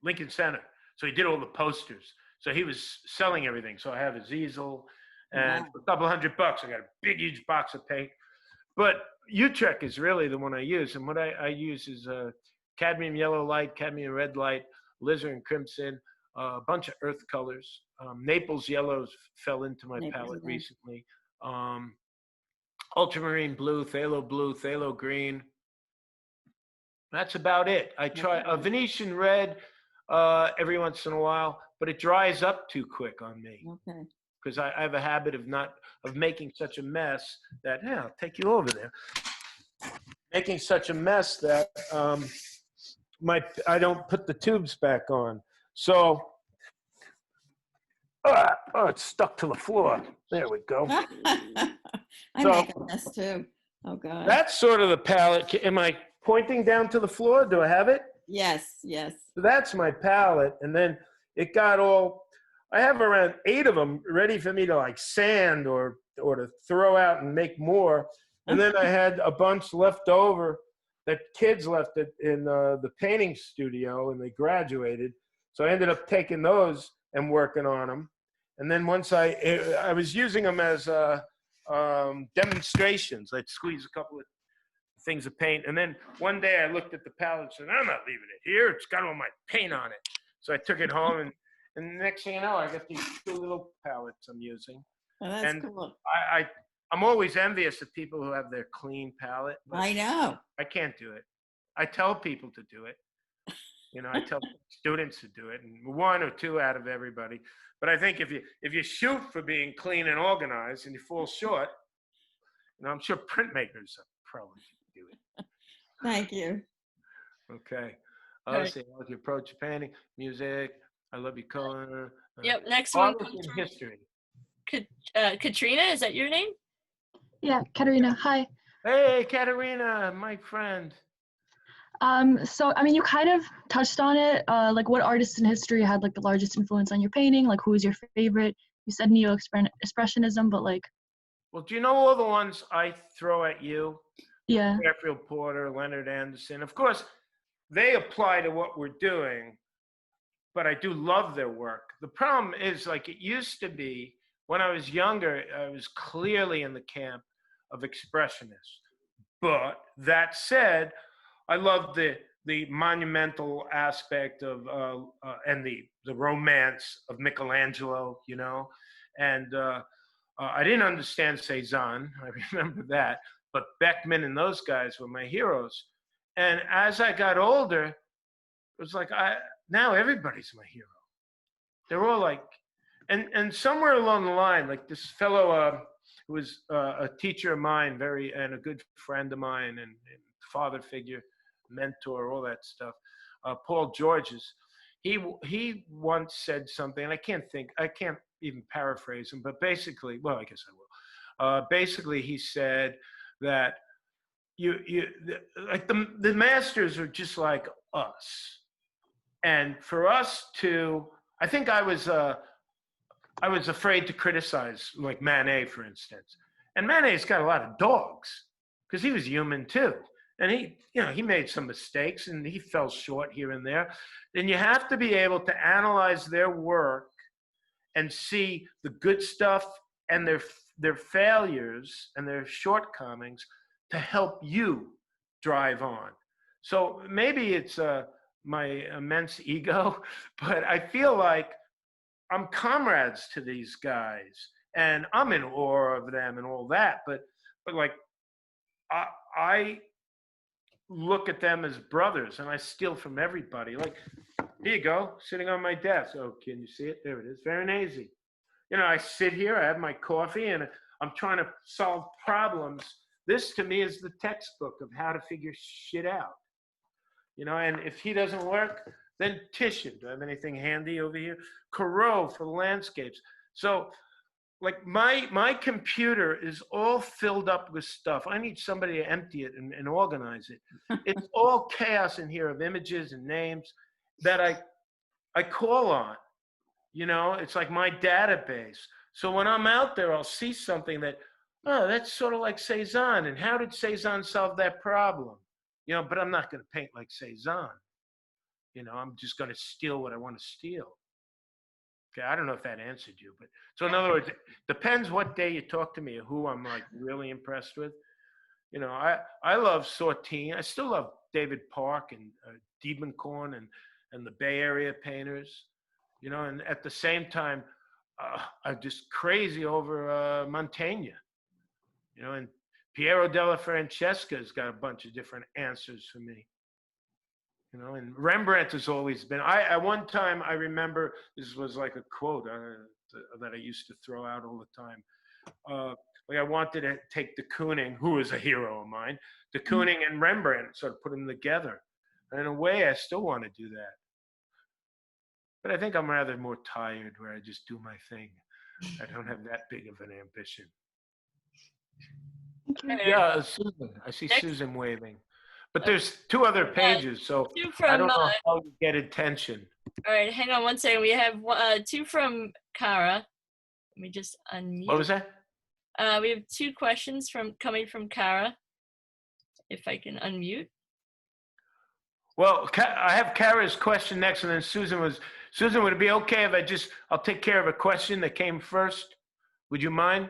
Lincoln Center. So he did all the posters. So he was selling everything. So I have his easel, and for a couple $100, I got a big, huge box of paint. But Utrecht is really the one I use, and what I use is cadmium yellow light, cadmium red light, alizarin crimson, a bunch of earth colors. Naples yellows fell into my palette recently. Ultramarine blue, phthalo green. That's about it. I try a Venetian red every once in a while, but it dries up too quick on me.
Okay.
Because I have a habit of making such a mess that, yeah, I'll take you over there. Making such a mess that I don't put the tubes back on. So, it's stuck to the floor. There we go.
I make a mess too. Oh God.
That's sort of the palette. Am I pointing down to the floor? Do I have it?
Yes, yes.
So that's my palette. And then it got all, I have around 8 of them ready for me to like sand or to throw out and make more. And then I had a bunch left over that kids left it in the painting studio, and they graduated. So I ended up taking those and working on them. And then once I was using them as demonstrations. I'd squeeze a couple of things of paint. And then one day I looked at the palette and said, I'm not leaving it here. It's got all my paint on it. So I took it home, and the next thing you know, I got these 2 little palettes I'm using.
Oh, that's
And
cool.
I'm always envious of people who have their clean palette. But
I know.
I can't do it. I tell people to do it. You know, I tell students to do it, and 1 or 2 out of everybody. But I think if you shoot for being clean and organized and you fall short, you know, I'm sure printmakers probably do it.
Thank you.
Okay.
Right.
Let's see. How's your approach to painting? Music. I love you, color.
Yep. Next one
Artist
comes
in
from
history.
Katrina. Is that your name?
Yeah, Katerina, hi.
Hey, Katerina, my friend.
So, I mean, you kind of touched on it, like what artists in history had like the largest influence on your painting? Like, who is your favorite? You said neo-expressionism, but like.
Well, do you know all the ones I throw at you?
Yeah.
Fairfield Porter, Leonard Anderson. Of course, they apply to what we're doing, but I do love their work. The problem is, like it used to be, when I was younger, I was clearly in the camp of expressionists. But that said, I love the monumental aspect of and the romance of Michelangelo, you know, and I didn't understand Cézanne, I remember that, but Beckman and those guys were my heroes. And as I got older, it was like now everybody's my hero. They're all like, and somewhere along the line, like this fellow who was a teacher of mine, and a good friend of mine, and father figure, mentor, all that stuff. Paul Georges, he once said something, and I can't even paraphrase him, but basically, well, I guess I will. Basically, he said that like the masters are just like us, and for us to, I think I was afraid to criticize, like Manet, for instance, and Manet's got a lot of dogs because he was human too. And he made some mistakes and he fell short here and there. Then you have to be able to analyze their work and see the good stuff and their failures and their shortcomings to help you drive on. So maybe it's my immense ego, but I feel like I'm comrades to these guys and I'm in awe of them and all that. But like I look at them as brothers, and I steal from everybody. Like, here you go, sitting on my desk. Oh, can you see it? There it is, Veronese. You know, I sit here, I have my coffee, and I'm trying to solve problems. This, to me, is the textbook of how to figure shit out. You know, and if he doesn't work, then Titian. Do I have anything handy over here? Corot for the landscapes. So, like my computer is all filled up with stuff. I need somebody to empty it and organize it. It's all chaos in here of images and names that I call on. You know, it's like my database. So when I'm out there, I'll see something that, oh, that's sort of like Cézanne. And how did Cézanne solve that problem? You know, but I'm not going to paint like Cézanne. You know, I'm just going to steal what I want to steal. Okay, I don't know if that answered you, but so in other words, it depends what day you talk to me or who I'm like really impressed with. You know, I love Schwarting. I still love David Park and Diebenkorn and the Bay Area painters. You know, and at the same time, I'm just crazy over Mantegna. You know, and Piero della Francesca's got a bunch of different answers for me. You know, and Rembrandt has always been. At one time, I remember this was like a quote that I used to throw out all the time. Like I wanted to take de Kooning, who is a hero of mine, de Kooning and Rembrandt, sort of put them together. And in a way, I still want to do that. But I think I'm rather more tired, where I just do my thing. I don't have that big of an ambition. Yeah, Susan. I see Susan waving.
But there's 2 other pages, so
Two
I
from,
don't know how you get attention.
all right, hang on one second. We have 2 from Kara. Let me just unmute.
What was that?
We have 2 questions coming from Kara. If I can unmute.
Well, I have Kara's question next, and then Susan, would it be okay if I'll take care of a question that came first? Would you mind?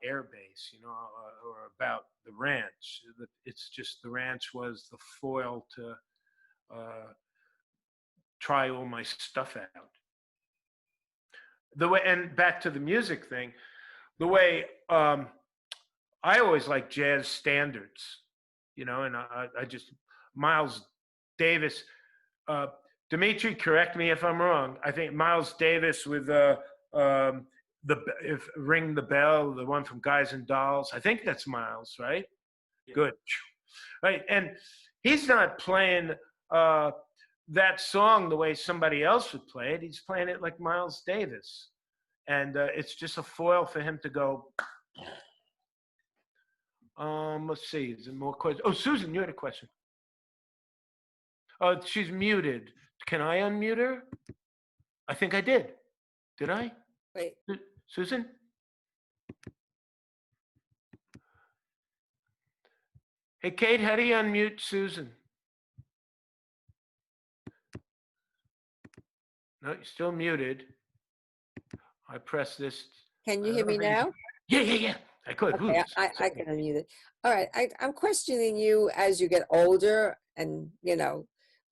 Air base, or about the ranch. It's just the ranch was the foil to try all my stuff out. And back to the music thing, the way I always like jazz standards, and I just, Miles Davis, Dimitri, correct me if I'm wrong. I think Miles Davis with Ring the Bell, the one from Guys and Dolls. I think that's Miles, right? Yeah. Good. Right. And he's not playing that song the way somebody else would play it. He's playing it like Miles Davis. And it's just a foil for him to go. Let's see. Is there more questions? Oh, Susan, you had a question. Oh, she's muted. Can I unmute her? I think I did. Did I?
Wait.
Susan? Hey, Kate, how do you unmute Susan? No, you're still muted. I press this.
Can you hear me now?
Yeah. I could.
Okay, I can unmute it. All right, I'm questioning you as you get older and,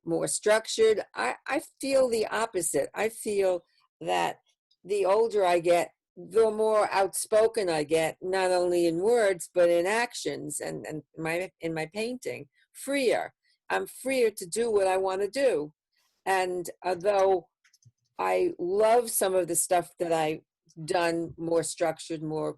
more structured. I feel the opposite. I feel that the older I get, the more outspoken I get, not only in words, but in actions and in my painting, freer. I'm freer to do what I want to do. And although I love some of the stuff that I've done, more structured, more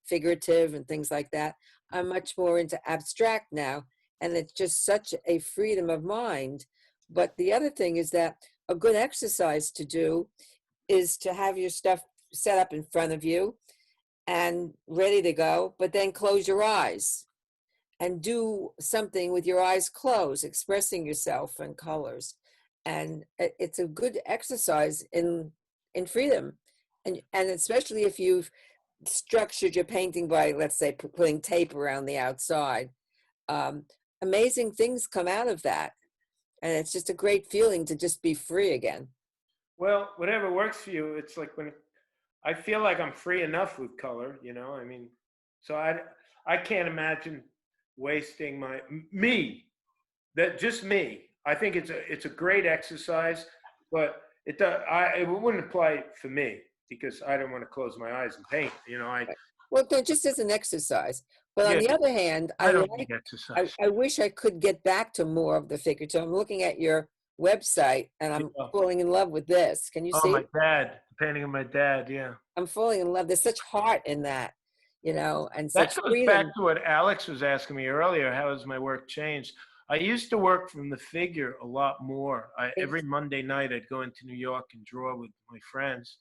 figurative and things like that, I'm much more into abstract now. And it's just such a freedom of mind. But the other thing is that a good exercise to do is to have your stuff set up in front of you and ready to go, but then close your eyes and do something with your eyes closed, expressing yourself in colors. And it's a good exercise in freedom. And especially if you've structured your painting by, let's say, putting tape around the outside, amazing things come out of that. And it's just a great feeling to just be free again.
Well, whatever works for you. It's like when I feel like I'm free enough with color, so I can't imagine wasting me. I think it's a great exercise, but it wouldn't apply for me because I don't want to close my eyes and paint.
Well, just as an exercise. But on the other hand,
I don't need exercise.
I wish I could get back to more of the figure. So I'm looking at your website and I'm falling in love with this. Can you see?
Oh, my dad, the painting of my dad, yeah.
I'm falling in love. There's such heart in that, and
that
such
goes
freedom.
back to what Alex was asking me earlier. How has my work changed? I used to work from the figure a lot more. Every Monday night, I'd go into New York and draw with my friends.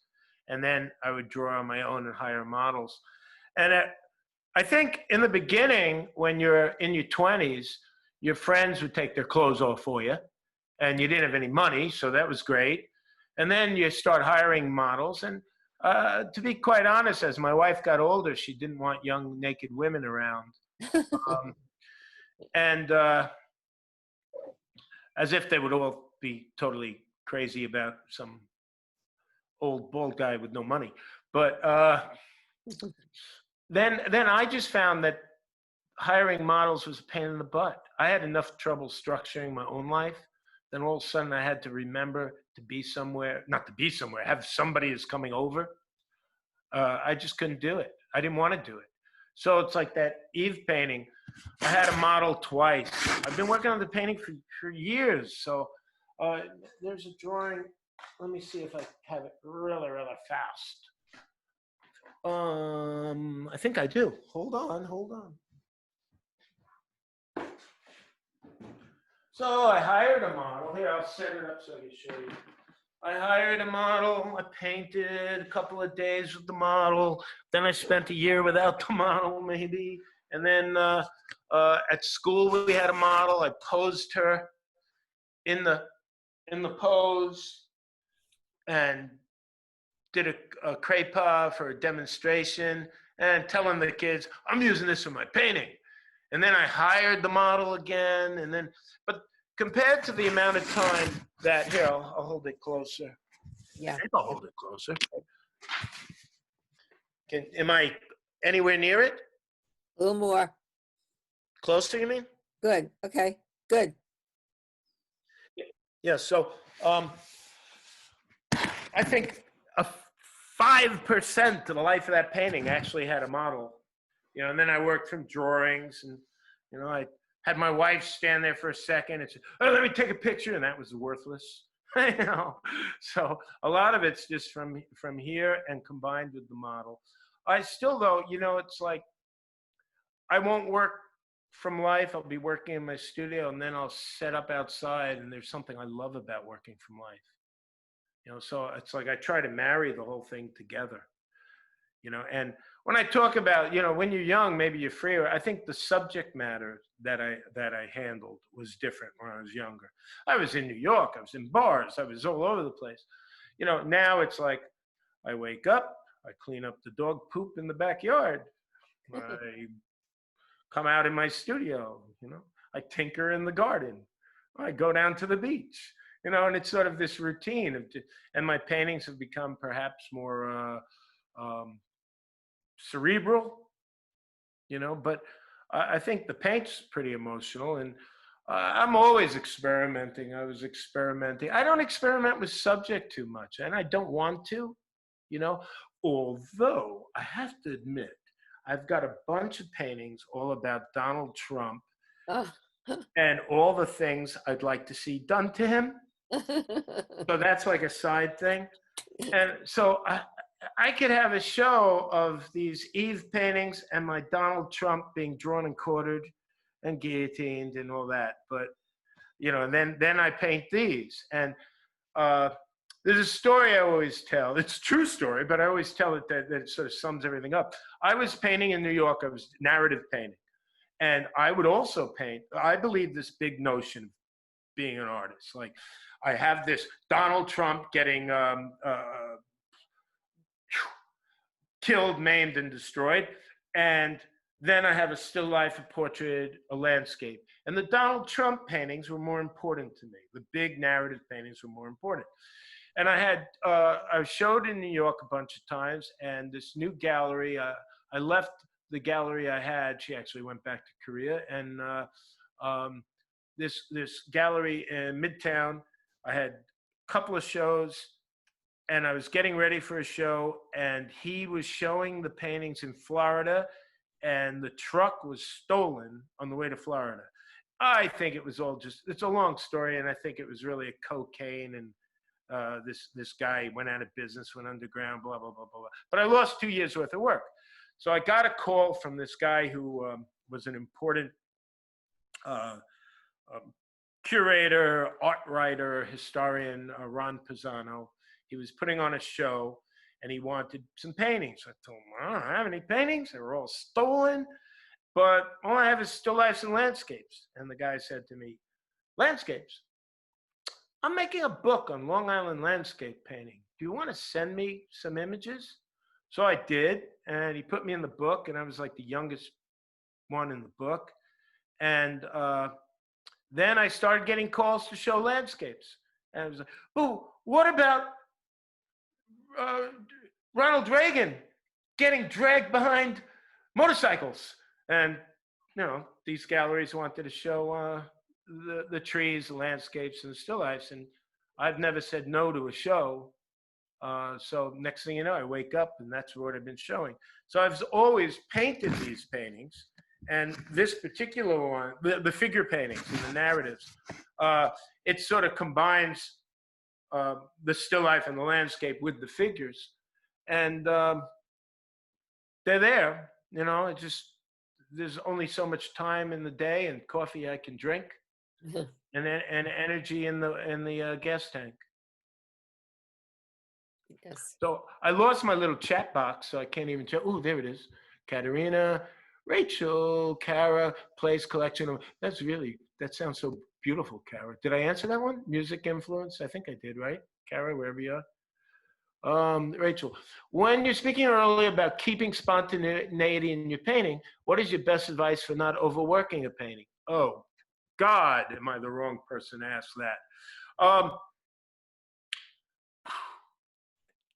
And then I would draw on my own and hire models. And I think in the beginning, when you're in your 20s, your friends would take their clothes off for you. And you didn't have any money, so that was great. And then you start hiring models. And to be quite honest, as my wife got older, she didn't want young naked women around. And as if they would all be totally crazy about some old bald guy with no money. But then I just found that hiring models was a pain in the butt. I had enough trouble structuring my own life. Then all of a sudden I had to remember to be somewhere, not to be somewhere, have somebody who's coming over. I just couldn't do it. I didn't want to do it. So it's like that Eve painting. I had a model twice. I've been working on the painting for years. So there's a drawing. Let me see if I have it really, really fast. I think I do. Hold on. So I hired a model. Here, I'll set it up so I can show you. I hired a model. I painted a couple of days with the model. Then I spent a year without the model, maybe.
And then at school we had a model. I posed her in the pose and did a crepa for a demonstration and telling the kids, I'm using this for my painting. And then I hired the model again. And then, but compared to the amount of time that, here, I'll hold it closer.
Yeah.
Maybe I'll hold it closer. Am I anywhere near it?
A little more.
Closer, you mean?
Good. Okay. Good.
Yeah, so I think 5% of the life of that painting actually had a model. You know, and then I worked from drawings, and, you know, I had my wife stand there for a second and say, oh, let me take a picture, and that was worthless. You know, so a lot of it's just from here and combined with the model. I still, though, you know, it's like I won't work from life. I'll be working in my studio, and then I'll set up outside, and there's something I love about working from life. You know, so it's like I try to marry the whole thing together. You know, and when I talk about, you know, when you're young, maybe you're freer. I think the subject matter that I handled was different when I was younger. I was in New York. I was in bars. I was all over the place. You know, now it's like I wake up, I clean up the dog poop in the backyard. I come out in my studio, you know, I tinker in the garden. I go down to the beach, you know, and it's sort of this routine of, and my paintings have become perhaps more cerebral, you know, but I think the paint's pretty emotional, and I'm always experimenting. I was experimenting. I don't experiment with subject too much, and I don't want to, you know, although I have to admit, I've got a bunch of paintings all about Donald Trump and all the things I'd like to see done to him. So that's like a side thing. And so I could have a show of these Eve paintings and my Donald Trump being drawn and quartered and guillotined and all that. But, you know, then I paint these. And there's a story I always tell. It's a true story, but I always tell it that it sort of sums everything up. I was painting in New York. I was narrative painting. And I would also paint. I believe this big notion of being an artist. Like, I have this Donald Trump getting killed, maimed, and destroyed. And then I have a still life, a portrait, a landscape. And the Donald Trump paintings were more important to me. The big narrative paintings were more important. And I showed in New York a bunch of times, and this new gallery, I left the gallery I had. She actually went back to Korea. And this gallery in Midtown, I had a couple of shows, and I was getting ready for a show, and he was showing the paintings in Florida, and the truck was stolen on the way to Florida. I think it was all just, it's a long story, and I think it was really a cocaine, and this guy went out of business, went underground, blah, blah, blah, blah, blah. But I lost 2 years worth of work. So I got a call from this guy who was an important curator, art writer, historian, Ron Pisano. He was putting on a show, and he wanted some paintings. I told him, I don't have any paintings. They were all stolen, but all I have is still lifes and landscapes. And the guy said to me, landscapes? I'm making a book on Long Island landscape painting. Do you want to send me some images? So I did, and he put me in the book, and I was like the youngest one in the book. And then I started getting calls to show landscapes. And I was like, oh, what about Ronald Reagan getting dragged behind motorcycles? And, you know, these galleries wanted to show the trees, the landscapes, and the still lifes. And I've never said no to a show. So next thing you know, I wake up, and that's what I've been showing. So I've always painted these paintings. And this particular one, the figure paintings and the narratives, it sort of combines the still life and the landscape with the figures. And they're there, you know, it just, there's only so much time in the day and coffee I can drink and energy in the gas tank.
Yes.
So I lost my little chat box, so I can't even tell. Oh, there it is. Katerina, Rachel, Kara plays collection of, that sounds so beautiful, Kara. Did I answer that one? Music influence? I think I did, right? Kara, wherever you are. Rachel, when you're speaking earlier about keeping spontaneity in your painting, what is your best advice for not overworking a painting? Oh, God, am I the wrong person to ask that?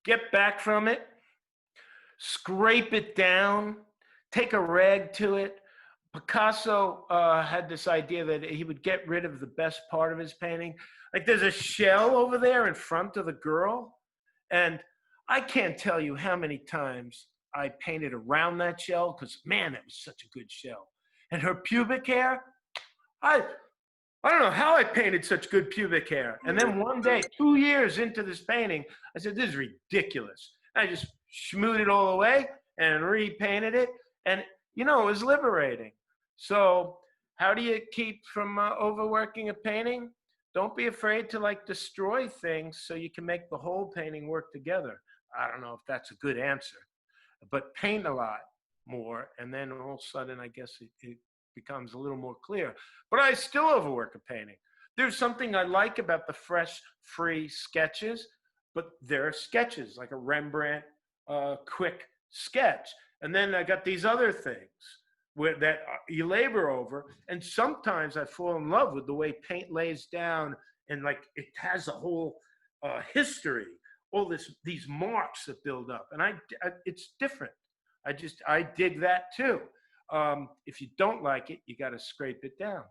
Get back from it, scrape it down, take a rag to it. Picasso had this idea that he would get rid of the best part of his painting. Like there's a shell over there in front of the girl. And I can't tell you how many times I painted around that shell because, man, that was such a good shell. And her pubic hair, I don't know how I painted such good pubic hair. And then one day, 2 years into this painting, I said, this is ridiculous. I just schmoed it all away and repainted it. And, you know, it was liberating. So how do you keep from overworking a painting? Don't be afraid to like destroy things so you can make the whole painting work together. I don't know if that's a good answer, but paint a lot more. And then all of a sudden, I guess it becomes a little more clear, but I still overwork a painting. There's something I like about the fresh, free sketches, but they're sketches, like a Rembrandt quick sketch. And then I got these other things that you labor over. And sometimes I fall in love with the way paint lays down and like it has a whole history, all these marks that build up. And it's different. I dig that too. If you don't like it, you got to scrape it down.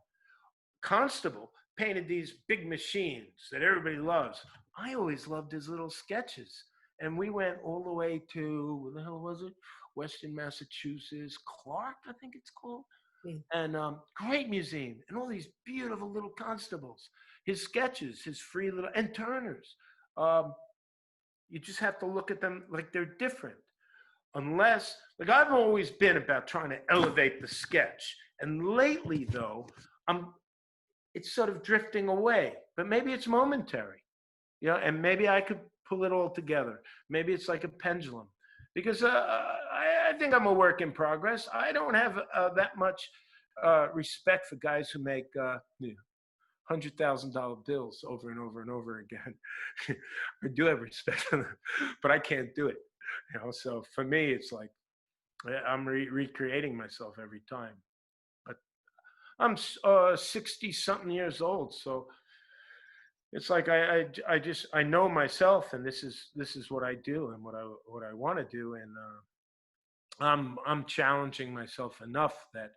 Constable painted these big machines that everybody loves. I always loved his little sketches. And we went all the way to, where the hell was it? Western Massachusetts, Clark, I think it's called. And great museum, and all these beautiful little constables. His sketches, his free little, and Turner's. You just have to look at them like they're different. Unless, like I've always been about trying to elevate the sketch. And lately though, it's sort of drifting away, but maybe it's momentary, you know, and maybe I could pull it all together. Maybe it's like a pendulum. Because I think I'm a work in progress. I don't have that much respect for guys who make $100,000 bills over and over and over again. I do have respect for them, but I can't do it. You know, so for me, it's like I'm recreating myself every time. But I'm 60-something years old, so it's like I know myself, and this is what I do and what I want to do, and I'm challenging myself enough that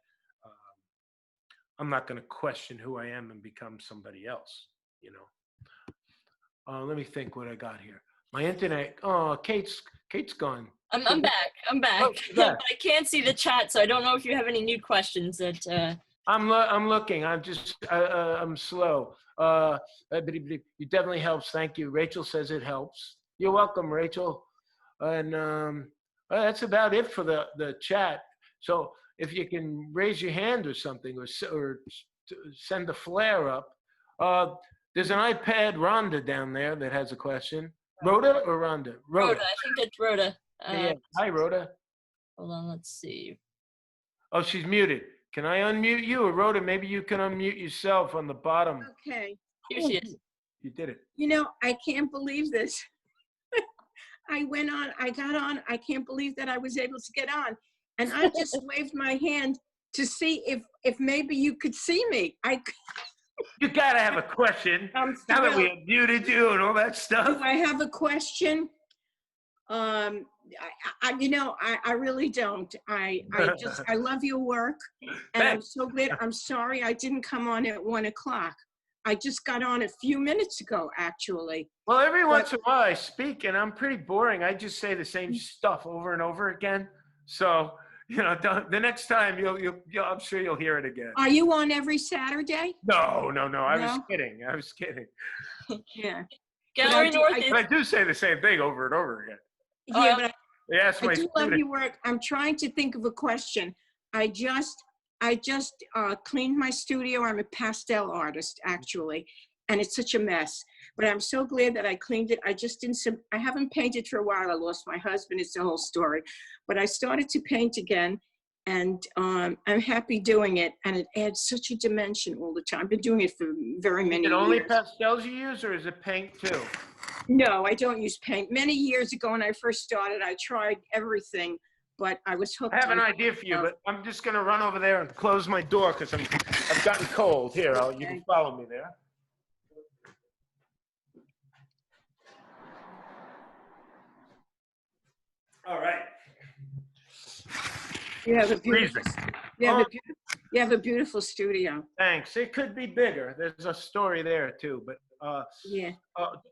I'm not going to question who I am and become somebody else. You know. Let me think what I got here. My internet. Oh, Kate's gone.
I'm back. I'm back.
Oh,
But I can't see the chat, so I don't know if you have any new questions that.
I'm looking. I'm slow. It definitely helps. Thank you. Rachel says it helps. You're welcome, Rachel. And that's about it for the chat. So if you can raise your hand or something, or send a flare up. There's an iPad Rhonda down there that has a question. Rhoda or Rhonda?
Rhoda. I think that's Rhoda.
Yeah. Hi, Rhoda.
Hold on. Let's see.
Oh, she's muted. Can I unmute you? Or Rhoda, maybe you can unmute yourself on the bottom.
Okay.
Here she is.
You did it.
You know, I can't believe this. I got on, I can't believe that I was able to get on. And I just waved my hand to see if maybe you could see me.
You gotta have a question. Now that we have muted you and all that stuff.
Do I have a question? I really don't. I love your work, and I'm so glad. I'm sorry I didn't come on at 1 o'clock. I just got on a few minutes ago, actually.
Well, every once in a while I speak, and I'm pretty boring. I just say the same stuff over and over again. So, you know, the next time I'm sure you'll hear it again.
Are you on every Saturday?
No. I was kidding.
Yeah.
Gallery North.
I do say the same thing over and over again.
Yeah, but
I
do love your work. I'm trying to think of a question. I just cleaned my studio. I'm a pastel artist, actually, and it's such a mess. But I'm so glad that I cleaned it. I haven't painted for a while. I lost my husband. It's the whole story. But I started to paint again, And I'm happy doing it, and it adds such a dimension all the time. I've been doing it for very many
Is it only
years.
pastels you use, or is it paint too?
No, I don't use paint. Many years ago when I first started, I tried everything, but I was hooked
I have an
on
idea for you,
pastel.
but I'm just gonna run over there and close my door because I've gotten cold. Here, you can
Okay.
follow me there. All right.
You have a beautiful,
Freezing.
you have a beautiful studio.
Thanks. It could be bigger. There's a story there too, but
Yeah.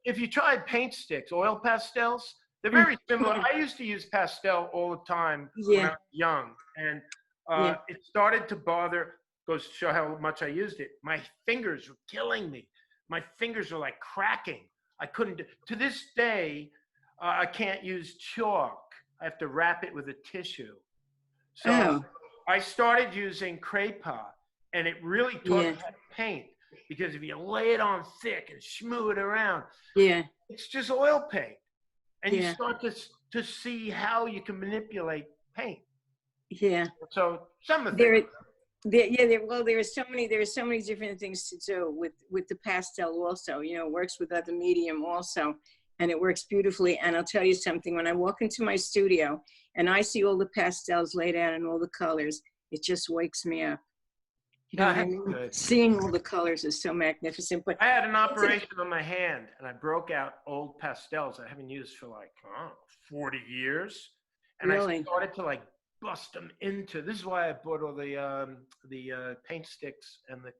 if you tried paint sticks, oil pastels, they're very similar. I used to use pastel all the time when I
Yeah.
was young, and
Yeah.
it started to bother. Goes to show how much I used it. My fingers were killing me. My fingers were like cracking. I couldn't. To this day, I can't use chalk. I have to wrap it with a tissue. So
Oh.
I started using Craypa, and it really taught
Yeah.
me how to paint, because if you lay it on thick and smooth it around,
Yeah.
it's just oil paint. And you
Yeah.
start to see how you can manipulate paint.
Yeah.
So some of
There,
it.
well, there are so many different things to do with the pastel also. You know, it works with other medium also, and it works beautifully. And I'll tell you something, when I walk into my studio and I see all the pastels laid out and all the colors, it just wakes me up. You know what I
That's
mean?
good.
Seeing all the colors is so magnificent. But
I had an operation on my hand, and I broke out old pastels I haven't used for like 40 years, and I
Really?
started to like bust them into. This is why I bought all the paint sticks and the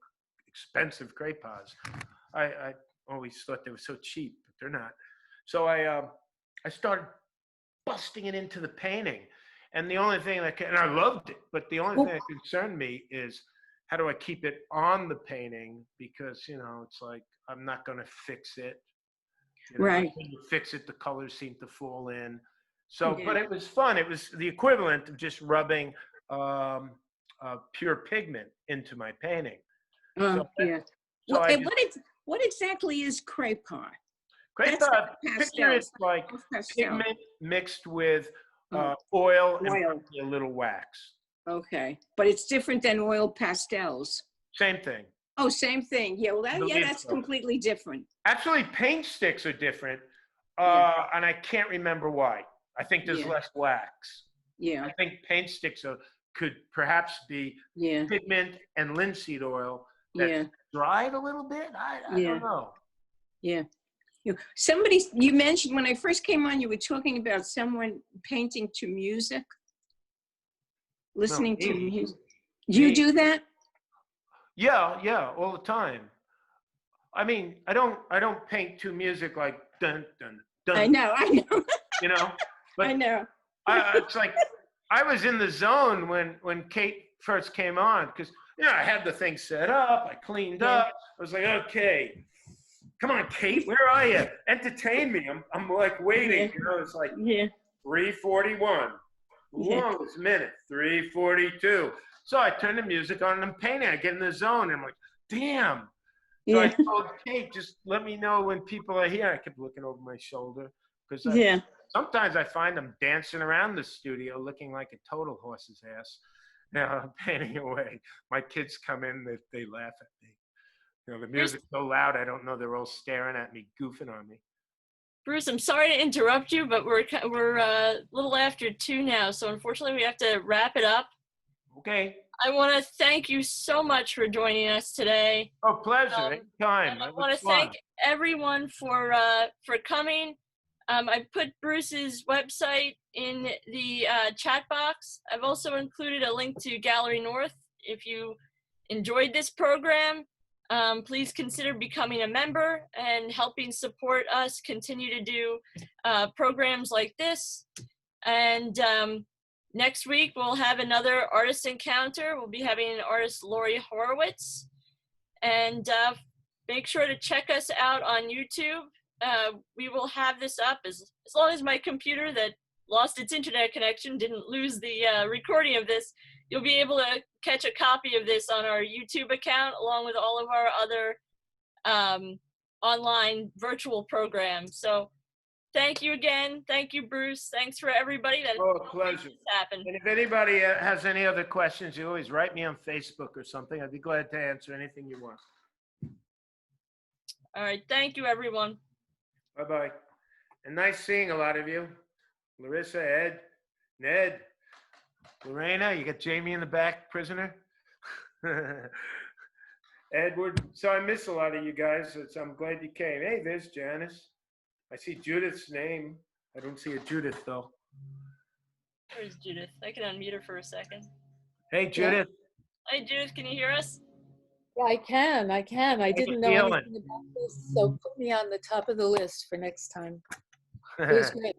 expensive Craypas. I always thought they were so cheap, but they're not. So I started busting it into the painting, and the only thing and I loved it, but the only thing that concerned me is, how do I keep it on the painting? Because, you know, it's like, I'm not going to fix it. You know,
Right.
When you fix it, the colors seem to fall in. So,
Yeah.
but it was fun. It was the equivalent of just rubbing pure pigment into my painting.
Oh, yeah.
So I
What exactly is Craypa?
Craypa,
That's
picture it
pastels.
like
Pastel.
pigment mixed with oil and
Oil.
a little wax.
Okay, but it's different than oil pastels.
Same thing.
Oh, same thing. Yeah, well,
Believe
that's
so.
completely different.
Actually, paint sticks are different,
Yeah.
and I can't remember why. I think there's
Yeah.
less wax.
Yeah,
I think paint sticks could perhaps be
yeah,
pigment and linseed oil that's
yeah,
dried a little bit. I
Yeah.
don't know.
yeah. You mentioned when I first came on, you were talking about someone painting to music, listening to
me.
music. You
Me.
do that?
Yeah, all the time. I mean, I don't paint to music like dun dun dun.
I know.
You know, but
I know.
it's like I was in the zone when Kate first came on, because, you know, I had the thing set up, I cleaned
Yeah.
up. I was like, okay, come on, Kate, where are you? Entertain me. I'm like waiting.
Yeah.
You know, it's like
Yeah,
3:41.
Yeah.
Longest minute, 3:42. So I turn the music on and I'm painting. I get in the zone and I'm like, damn. So I
yeah,
told Kate, just let me know when people are here. I kept looking over my shoulder, because
yeah.
sometimes I find them dancing around the studio looking like a total horse's ass. You know, I'm painting away. My kids come in, they laugh at me. You know, the music's so loud, I don't know, they're all staring at me, goofing on me.
Bruce, I'm sorry to interrupt you, but we're a little after 2 now, so unfortunately we have to wrap it up.
Okay.
I want to thank you so much for joining us today.
Oh, pleasure. Anytime.
And I
It
want
was
to
fun.
thank everyone for coming. I put Bruce's website in the chat box. I've also included a link to Gallery North. If you enjoyed this program, please consider becoming a member and helping support us continue to do programs like this. And next week, we'll have another artist encounter. We'll be having artist Lori Horowitz. And make sure to check us out on YouTube. We will have this up as long as my computer that lost its internet connection didn't lose the recording of this. You'll be able to catch a copy of this on our YouTube account, along with all of our other online virtual programs. So thank you again. Thank you, Bruce. Thanks for everybody that
Oh, a pleasure.
happened.
And if anybody has any other questions, you always write me on Facebook or something. I'd be glad to answer anything you want.
All right. Thank you, everyone.
Bye-bye. And nice seeing a lot of you. Larissa, Ed, Ned, Lorena, you got Jamie in the back, prisoner. Edward, so I miss a lot of you guys, so I'm glad you came. Hey, there's Janice. I see Judith's name. I don't see a Judith, though.
Where's Judith? I can unmute her for a second.
Hey, Judith.
Hi, Judith. Can you hear us?
Yeah, I can. I
you
didn't know
feeling?
anything about this, so put me on the top of the list for next time. It was great.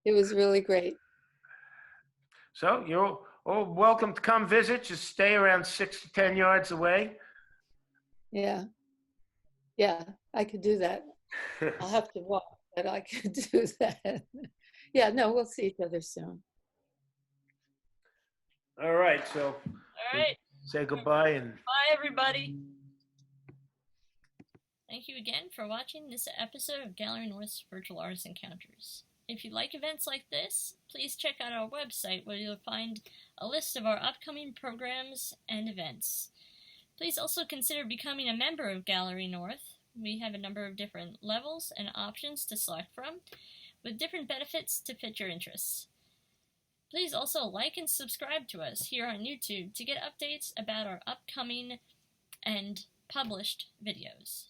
It was really great.
So you're all welcome to come visit. Just stay around 6 to 10 yards away.
Yeah. Yeah, I could do that. I'll have to walk, but I could do that. Yeah, no, we'll see each other soon.
All right, so
All right.
say goodbye and
Bye, everybody. Thank you again for watching this episode of Gallery North's Virtual Artist Encounters. If you like events like this, please check out our website where you'll find a list of our upcoming programs and events. Please also consider becoming a member of Gallery North. We have a number of different levels and options to select from, with different benefits to fit your interests. Please also like and subscribe to us here on YouTube to get updates about our upcoming and published videos.